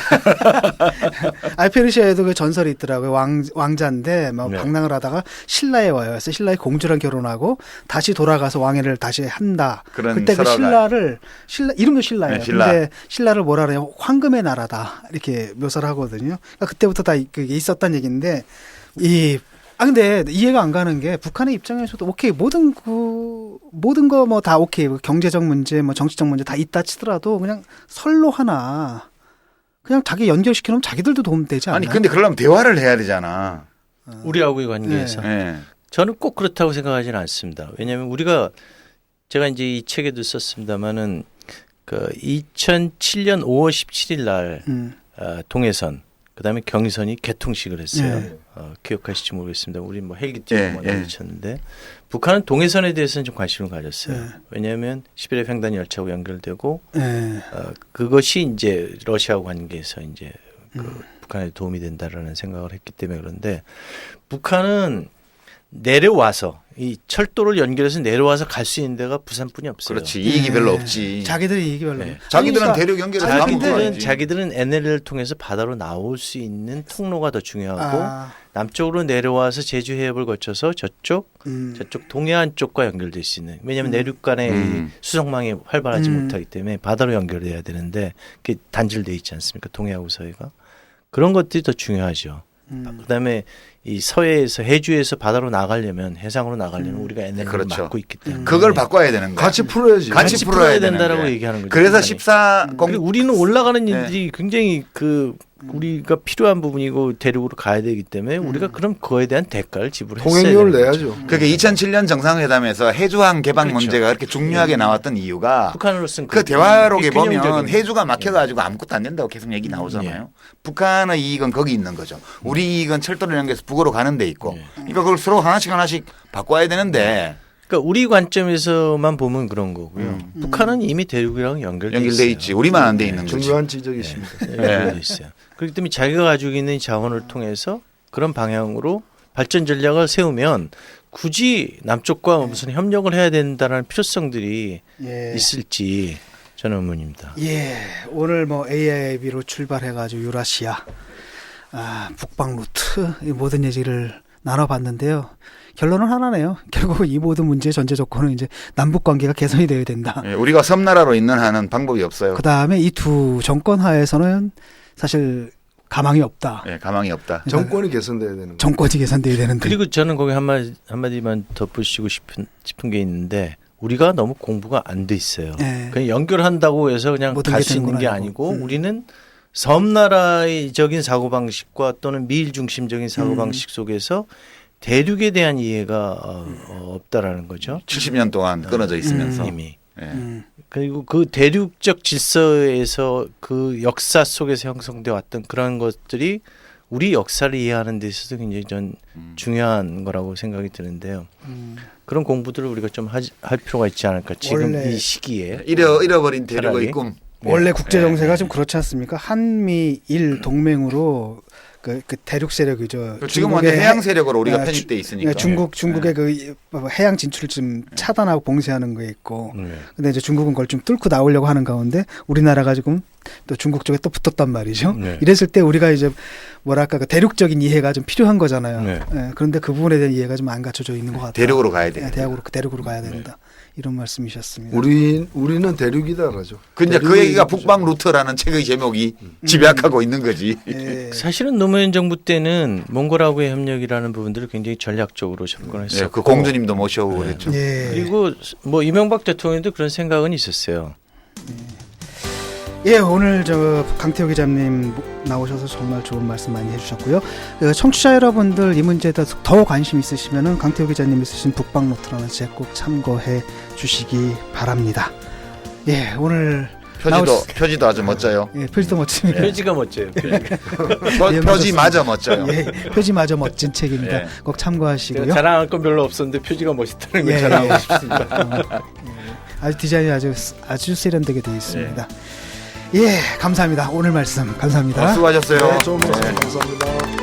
페르시아에도 그 전설이 있더라고요. 왕자인데 뭐 네. 방랑을 하다가 신라에 와요. 그래서 신라의 공주랑 결혼하고 다시 돌아가서 왕위를 다시 한다. 그런 그때 그 설화가- 신라 이름도 신라예요. 네, 신라. 근데 신라를 뭐라 그래요? 황금의 나라다 이렇게 묘사를 하거든요. 그러니까 그때부터 다 그게 있었단 얘기인데 근데 이해가 안 가는 게 북한의 입장에서도 오케이 모든 거 뭐 다 오케이 경제적 문제 뭐 정치적 문제 다 있다 치더라도 그냥 선로 하나 그냥 자기 연결시켜놓으면 자기들도 도움되지 않나요? 아니 근데 그러려면 대화를 해야 되잖아. 우리하고의 관계에서 예. 저는 꼭 그렇다고 생각하지는 않습니다. 왜냐하면 제가 이제 이 책에도 썼습니다마는 그 2007년 5월 17일 날 동해선 그다음에 경의선이 개통식을 했어요. 네. 기억하실지 모르겠습니다. 우리 뭐 헬기 뛰고 예, 뭐 예. 난리쳤는데 북한은 동해선에 대해서는 좀 관심을 가졌어요. 네. 왜냐하면 시베리아 횡단 열차하고 연결되고 네. 그것이 이제 러시아와 관계에서 이제 북한에 도움이 된다라는 생각을 했기 때문에 그런데 북한은 내려와서 이 철도를 연결해서 내려와서 갈 수 있는 데가 부산뿐이 없어요. 그렇지. 이익이 별로 없지. 자기들이 이익이 별로. 네. 자기들은 아니, 대륙 연결해서 가면 자기들은 그만이지. 자기들은 NLL을 통해서 바다로 나올 수 있는 통로가 더 중요하고 아, 남쪽으로 내려와서 제주 해협을 거쳐서 저쪽 동해안 쪽과 연결될 수 있는 왜냐하면 내륙 간의 이 수송망이 활발하지 못하기 때문에 바다로 연결돼야 되는데 그게 단절돼 있지 않습니까? 동해하고 서해가 그런 것들이 더 중요하죠. 그다음에 이 서해에서 해주에서 바다로 나가려면 해상으로 나가려면 우리가 NLL을 그렇죠. 막고 있기 때문에 그걸 바꿔야 되는 거야. 같이 풀어야지. 같이 풀어야 풀어야 되는 된다라고 거야. 얘기하는 거죠. 그래서 북한이. 14 그리고 우리는 올라가는 네. 일들이 굉장히 우리가 필요한 부분이고 대륙으로 가야 되기 때문에 우리가 그럼 그거에 대한 대가를 지불했어야 통행료를 되는 거죠. 내야죠. 그게 2007년 정상회담에서 해주항 개방 그렇죠. 문제가 그렇게 중요하게 나와왔던 이유가 북한으로서는 그 대화록에 균형적인 네. 보면 해주가 막혀가지고 아무것도 안 된다고 계속 얘기 나오잖아요. 북한의 이익은 거기 있는 거죠. 우리 이익은 철도를 연결해서 북으로 가는 데 있고. 그러니까 그걸 서로 하나씩 바꿔야 되는데 그러니까 우리 관점에서만 보면 그런 거고요. 북한은 이미 대륙이랑 연결돼 연결돼 있지. 우리만 안 돼 있는 거지. 중요한 지적이십니다. 연결돼 있어요. 그렇기 때문에 자기가 가지고 있는 자원을 통해서 그런 방향으로 발전 전략을 세우면 굳이 남쪽과 무슨 협력을 해야 된다는 필요성들이 예. 있을지 저는 의문입니다. 예, 오늘 뭐 AIB로 출발해가지고 유라시아, 북방 루트 이 모든 얘기를 나눠봤는데요. 결론은 하나네요. 결국 이 모든 문제의 전제 조건은 이제 남북 관계가 개선이 되어야 된다. 예, 우리가 섬나라로 있는 한은 방법이 없어요. 그 다음에 이 두 정권 하에서는 사실 가망이 없다. 예, 가망이 없다. 정권이 개선돼야 되는 거예요. 정권이 개선돼야 되는데. 그리고 저는 거기 한마디만 덧붙이고 싶은 게 있는데 우리가 너무 공부가 안 돼 있어요. 네. 그냥 연결한다고 해서 그냥 모든 갈 게 수 되는 있는 게 건 아니고 아니고. 우리는 섬나라적인 사고방식과 또는 미일 중심적인 사고방식 속에서 대륙에 대한 이해가 없다라는 거죠. 70년 동안 끊어져 있으면서. 이미. 예. 그리고 그 대륙적 질서에서 그 역사 속에서 형성되어 왔던 그런 것들이 우리 역사를 이해하는 데 있어서 굉장히 전 중요한 거라고 생각이 드는데요. 그런 공부들을 우리가 좀 할 필요가 있지 않을까 지금 원래 이 시기에. 잃어버린 대륙의 차라리. 꿈. 원래 국제 정세가 네. 좀 그렇지 않습니까? 한미일 동맹으로 그 대륙 세력이죠. 지금 완전 해양 세력으로 우리가 편입돼 있으니까. 중국의 그 해양 진출을 좀 차단하고 봉쇄하는 게 있고. 근데 이제 중국은 그걸 좀 뚫고 나오려고 하는 가운데 우리나라가 지금 또 중국 쪽에 또 붙었단 말이죠. 네. 이랬을 때 우리가 이제 뭐랄까 그 대륙적인 이해가 좀 필요한 거잖아요. 네. 예, 그런데 그 부분에 대한 이해가 좀 안 갖춰져 있는 것 같아요. 대륙으로 가야 돼. 예, 대륙으로 가야 된다. 이런 말씀이셨습니다. 우리는 대륙이다 그러죠. 근데 그 얘기가 북방 루트라는 책의 제목이 집약하고 있는 거지. 예. 사실은 노무현 정부 때는 몽골하고의 협력이라는 부분들을 굉장히 전략적으로 접근했었고 예, 그 공주님도 모셔오고 그랬죠. 예. 그리고 뭐 이명박 대통령도 그런 생각은 있었어요. 예, 오늘 저 강태호 기자님 나오셔서 정말 좋은 말씀 많이 해주셨고요. 청취자 여러분들 이 문제에 더 관심 있으시면은 강태호 기자님이 쓰신 북방노트라는 책 꼭 참고해 주시기 바랍니다. 예, 오늘 표지도 아주 멋져요. 예, 표지도 멋집니다. 표지가 멋져요. 표지가. 표지마저 멋져요. 예, 표지마저 멋진 책입니다. 예. 꼭 참고하시고요. 제가 자랑할 건 별로 없었는데 표지가 멋있다는 걸 예, 자랑하고 예. 싶습니다. 아주 디자인이 아주 세련되게 되어 있습니다. 예, 감사합니다. 오늘 말씀 감사합니다. 수고하셨어요. 네, 좋은 말씀 감사합니다.